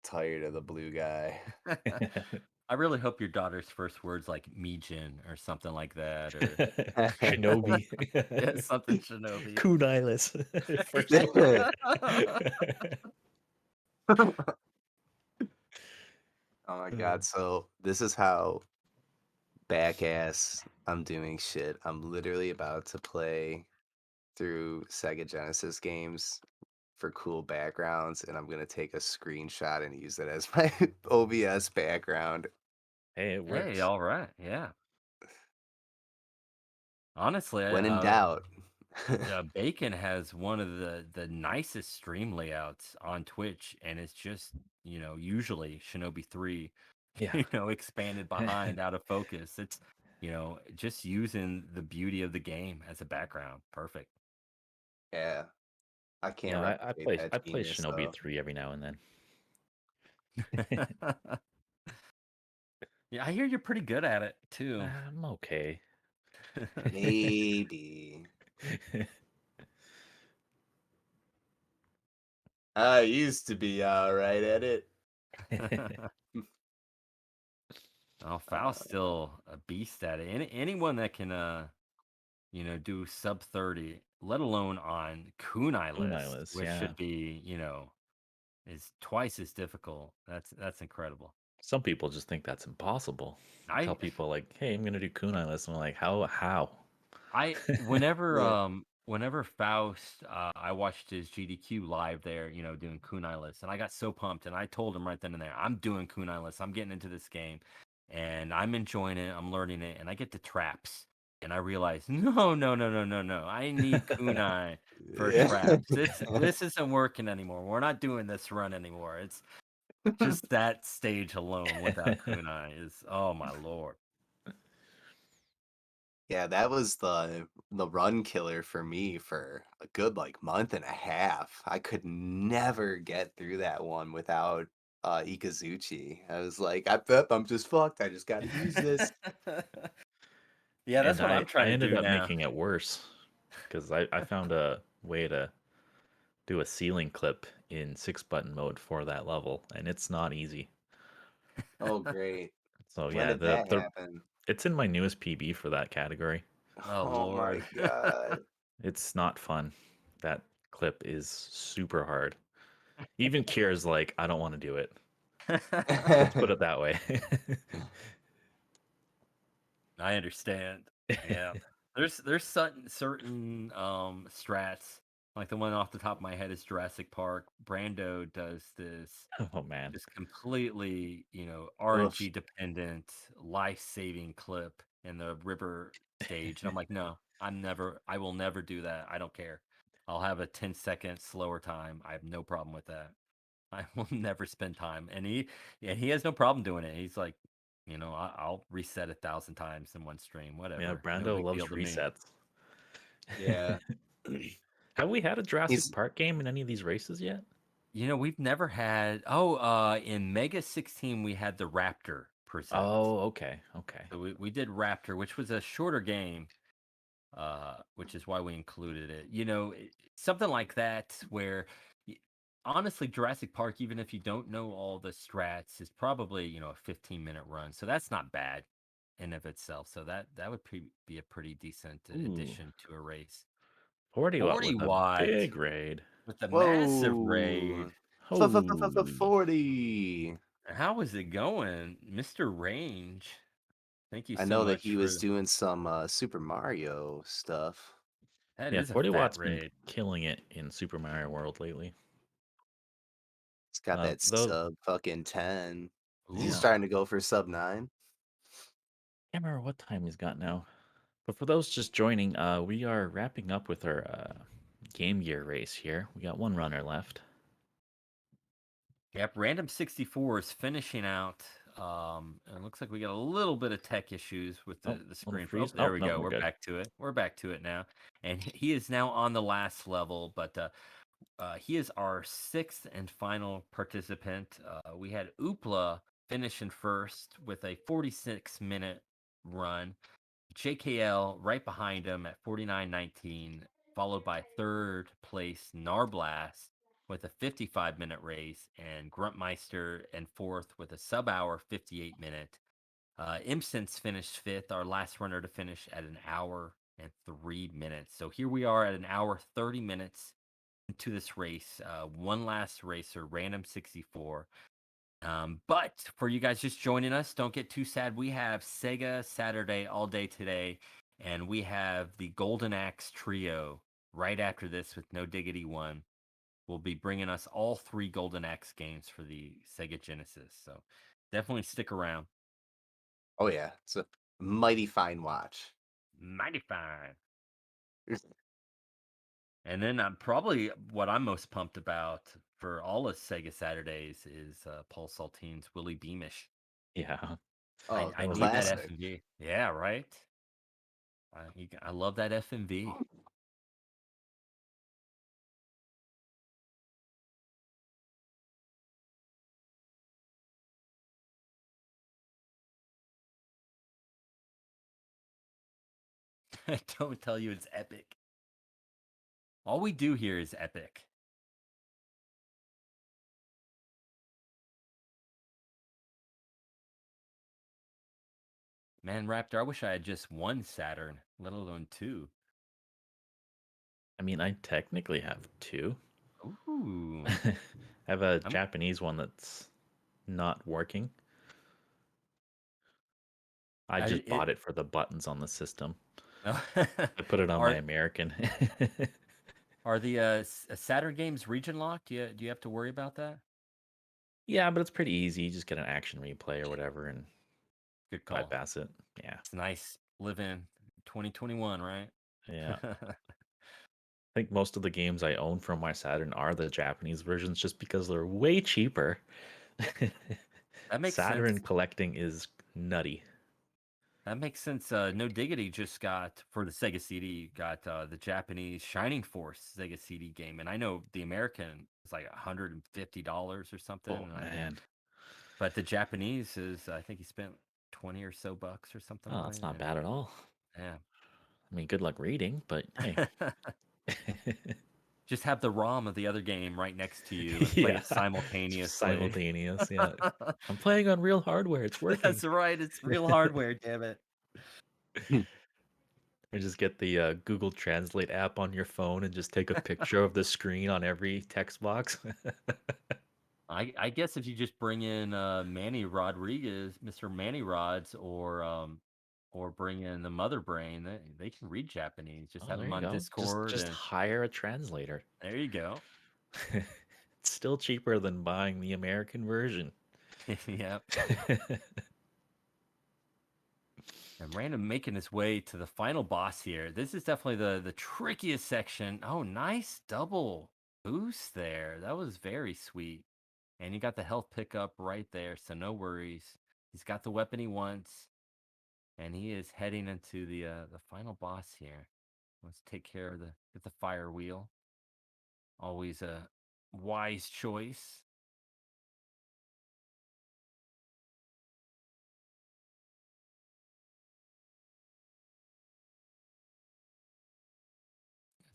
tired of the blue guy. I really hope your daughter's first words like Mijin or something like that, or Shinobi. yeah, something Shinobi. Kunailis. First word. Oh my god, so this is how back ass I'm doing shit. I'm literally about to play through Sega Genesis games for cool backgrounds, and I'm gonna take a screenshot and use it as my OBS background. Hey, it Hey, works. all right, yeah. Honestly, When in doubt. Bacon has one of the nicest stream layouts on Twitch, and it's just usually Shinobi 3, Yeah. expanded behind out of focus. It's just using the beauty of the game as a background. Perfect. Yeah, I can't Yeah, replicate that I play genius Shinobi though. 3 every now and then. Yeah, I hear you're pretty good at it too. I'm okay. Maybe. I used to be alright at it. Oh, Uh, Faust's still a beast at it. Anyone that can do sub 30, let alone on kunai list, Kunailis, which yeah. should be, is twice as difficult. That's incredible. Some people just think that's impossible. I tell I people like, "Hey, I'm gonna do Kunailis," and I'm like, "How? How?" whenever yeah. whenever Faust, I watched his GDQ live there, you know, doing kunai lists, and I got so pumped, and I told him right then and there, I'm doing kunai lists, I'm getting into this game, and I'm enjoying it, I'm learning it, and I get to traps, and I realize, no, no, no, no, no, no, I need kunai for Yeah. traps. This isn't working anymore. We're not doing this run anymore. It's just that stage alone without kunai is, oh my lord. Yeah, that was the run killer for me for a good like month and a half. I could never get through that one without Ikazuchi. I was like, I'm just fucked. I just got to use this. Yeah, that's And what I'm I trying to ended do up now. making it worse because I found a way to do a ceiling clip in 6-button mode for that level, and it's not easy. Oh, great. So When yeah, did that happen? it's in my newest PB for that category. Oh Oh my lord. god. It's not fun. That clip is super hard. Even Kier's like, I don't want to do it. Let's put it that way. I understand. Yeah. There's certain strats, like the one off the top of my head is Jurassic Park. Brando does this Oh man. just completely, you know, Oof. RNG dependent, life-saving clip in the river stage. And I'm like, no, I will never do that. I don't care. I'll have a 10-second slower time. I have no problem with that. I will never spend time. And he has no problem doing it. He's like, you know, I'll reset 1,000 times in one stream, Yeah, whatever. No Brando big loves deal to me. resets. Yeah. Have we had a Jurassic He's Park game in any of these races yet? You know, we've never had in Mega 16 we had the Raptor present. Oh, okay, okay. So we did Raptor, which was a shorter game, which is why we included it. You know, something like that where y- honestly Jurassic Park, even if you don't know all the strats, is probably, you know, a 15-minute run. So that's not bad in of itself. So that would be a pretty decent Ooh, addition to a race. 40 watt 40 with a watt big raid. with a massive whoa. raid. Holy. 40. How is it going, Mr. Range? Thank you I so know that much he was for doing some Super Mario stuff. that Yeah, is a 40 fat watt's been raid. killing it in Super Mario World lately. He's got that Though, sub fucking 10. He's yeah, Ooh. starting to go for sub 9. can't remember what time he's got now. But for those just joining, we are wrapping up with our Game Gear race here. We got one runner left. Yep, Random 64 is finishing out. And it looks like we got a little bit of tech issues with Oh, the little screen. Oh, freeze. there Oh, we no, go. we're We're good. back to it. We're back to it now. And he is now on the last level, but he is our sixth and final participant. We had Oopla finishing first with a 46-minute run. JKL right behind him at 49.19, followed by third place Narblast with a 55-minute race, and Gruntmeister and fourth with a sub-hour 58-minute. Imsense finished fifth, our last runner to finish at an hour and 3 minutes. So here we are at an hour 30 minutes into this race. One last racer, Random 64. But for you guys just joining us, don't get too sad. We have Sega Saturday all day today, and we have the Golden Axe Trio right after this with No Diggity 1. We'll be bringing us all three Golden Axe games for the Sega Genesis. So definitely stick around. Oh yeah, it's a mighty fine watch. Mighty fine. And then I'm probably what I'm most pumped about for all of Sega Saturdays is Paul Saltine's Willie Beamish. Yeah, Oh, I that was a need good that one. classic. FMV. Yeah, right. I love that FMV. Don't tell you it's epic. All we do here is epic. Man, Raptor, I wish I had just one Saturn, let alone two. I mean, I technically have two. Ooh. I have a I'm Japanese one that's not working. I I just bought it it for the buttons on the system. I put it on my are American. are the Saturn games region locked? Do you have to worry about that? Yeah, but it's pretty easy. You just get an action replay or whatever and Good call. bypass it. Yeah. It's nice living 2021, right? Yeah. I think most of the games I own from my Saturn are the Japanese versions just because they're way cheaper. That makes Saturn sense. collecting is nutty. That makes sense. No Diggity just got for the Sega CD got the Japanese Shining Force Sega CD game, and I know the American is like $150 or something. Oh And man. but the Japanese is I think he spent 20 or so bucks or something Oh, on that's it. not bad at all. Yeah. I mean, good luck reading, but hey. Just have the ROM of the other game right next to you and play Yeah. it Just simultaneously. simultaneous. Yeah. I'm playing on real hardware. It's working. That's right. It's real hardware, damn it. Or just get the Google Translate app on your phone and just take a picture of the screen on every text box. I guess if you just bring in Manny Rodriguez, Mr. Manny Rods, or bring in the Mother Brain, they can read Japanese. Just Oh, have there them you on go. Just Discord, just and hire a translator. there you go. It's still cheaper than buying the American version. Yep. And Random making his way to the final boss here. This is definitely the trickiest section. Oh, nice double boost there. That was very sweet. And you got the health pickup right there, so no worries. He's got the weapon he wants, and he is heading into the final boss here. Let's take care of get the fire wheel. Always a wise choice.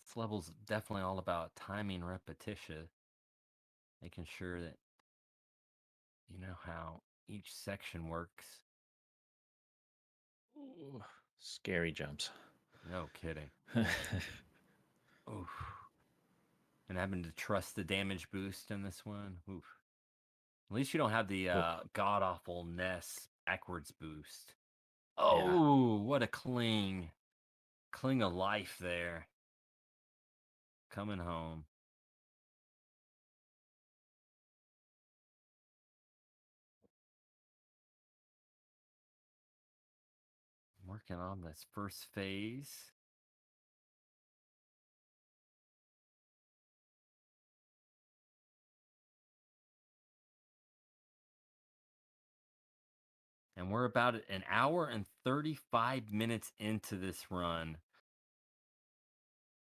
This level's definitely all about timing repetition, making sure that you know how each section works. Ooh, scary jumps. No kidding. Oof. And having to trust the damage boost in this one. Oof. At least you don't have the Oof. god awful Ness backwards boost. Yeah. Oh, what a cling. Cling of life there. Coming home. Working on this first phase. And we're about an hour and 35 minutes into this run.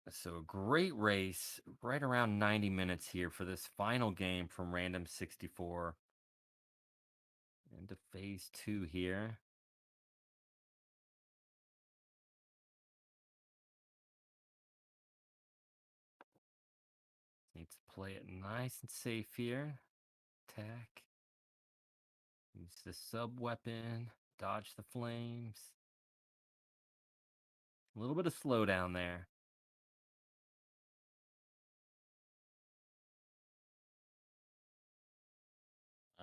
So a great race, right around 90 minutes here for this final game from Random 64. Into phase 2 here. Need to play it nice and safe here. Attack. Use the sub weapon. Dodge the flames. A little bit of slowdown there.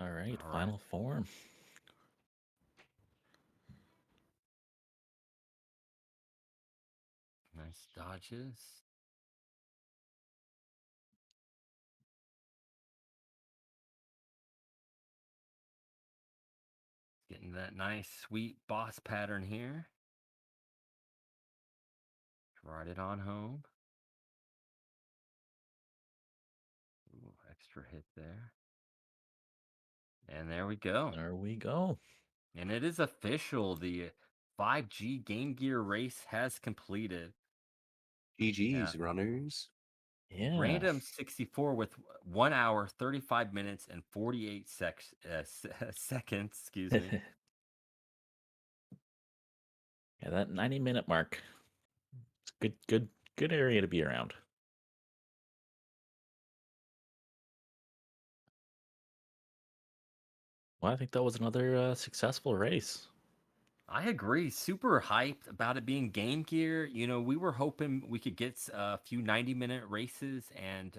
All right, All right. final form. Nice dodges. Getting that nice, sweet boss pattern here. Ride it on home. Ooh, extra hit there. And there we go. There we go. And it is official. The 5G Game Gear race has completed. Yeah. GG's, runners. Yeah. Random 64 with 1 hour, 35 minutes, and 48 seconds. Excuse me. Yeah, that 90-minute mark. It's good area to be around. Well, I think that was another successful race. I agree. Super hyped about it being Game Gear. You know, we were hoping we could get a few 90-minute races, and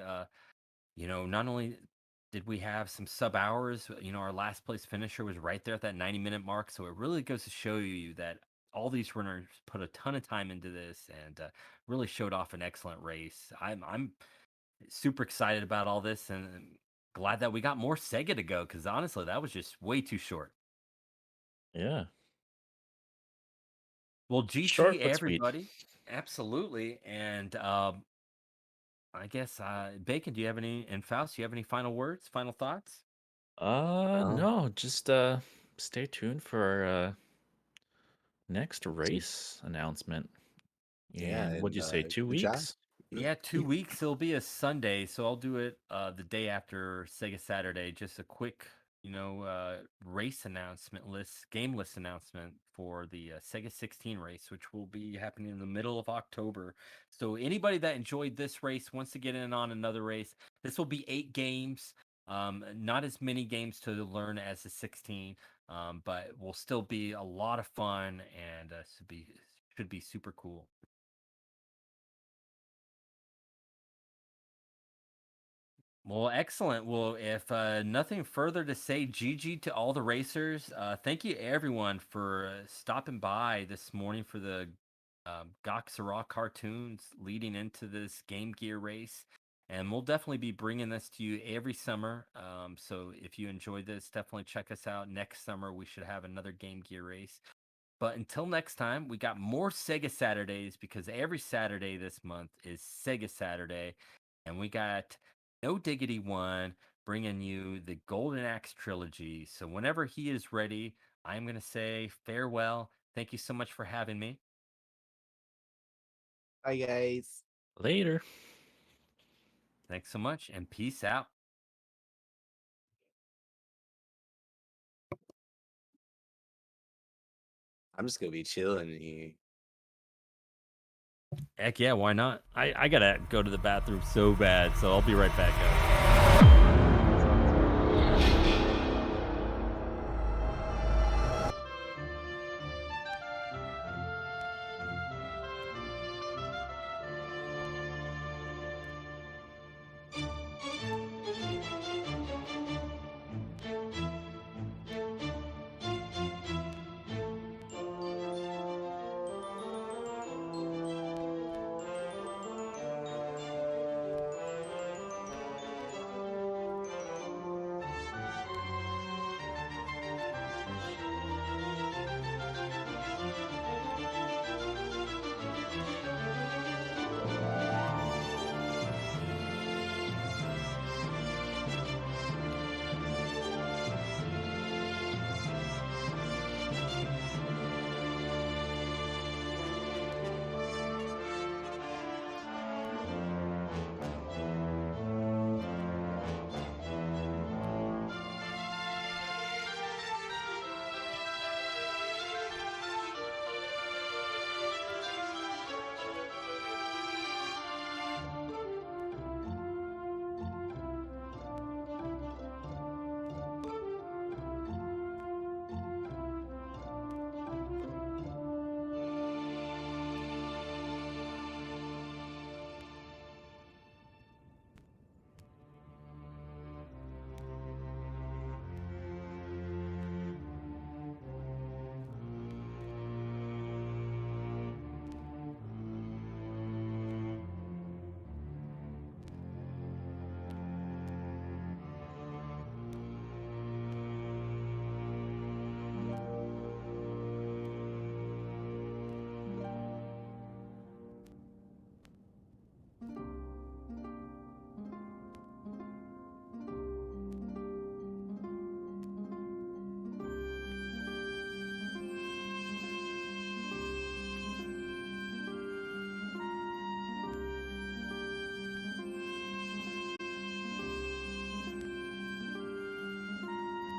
you know, not only did we have some sub hours, you know, our last place finisher was right there at that 90-minute mark. So it really goes to show you that all these runners put a ton of time into this and really showed off an excellent race. I'm super excited about all this and glad that we got more Sega to go because honestly, that was just way too short. Yeah. Well, GG Short but sweet. everybody, absolutely, and I guess Bacon, do you have any, and Faust, do you have any final words, final thoughts? Oh, No, just stay tuned for our next race announcement. yeah, And what'd and you say, two good job. weeks? Yeah, 2 weeks. It'll be a Sunday, so I'll do it the day after Sega Saturday. Just a quick, race announcement list, game list announcement for the Sega 16 race, which will be happening in the middle of October. So anybody that enjoyed this race wants to get in on another race. This will be 8 games. Not as many games to learn as the 16, but will still be a lot of fun and should be super cool. Well, excellent. Well, if nothing further to say, GG to all the racers. Thank you, everyone, for stopping by this morning for the Goxara cartoons leading into this Game Gear race. And we'll definitely be bringing this to you every summer. So if you enjoyed this, definitely check us out. Next summer, we should have another Game Gear race. But until next time, we got more Sega Saturdays because every Saturday this month is Sega Saturday. And we got No Diggity One bringing you the Golden Axe trilogy. So whenever he is ready, I'm going to say farewell. Thank you so much for having me. Bye, guys. Later. Thanks so much and peace out. I'm just gonna be chilling here. Heck yeah, why not? I got to go to the bathroom so bad. So I'll be right back, guys.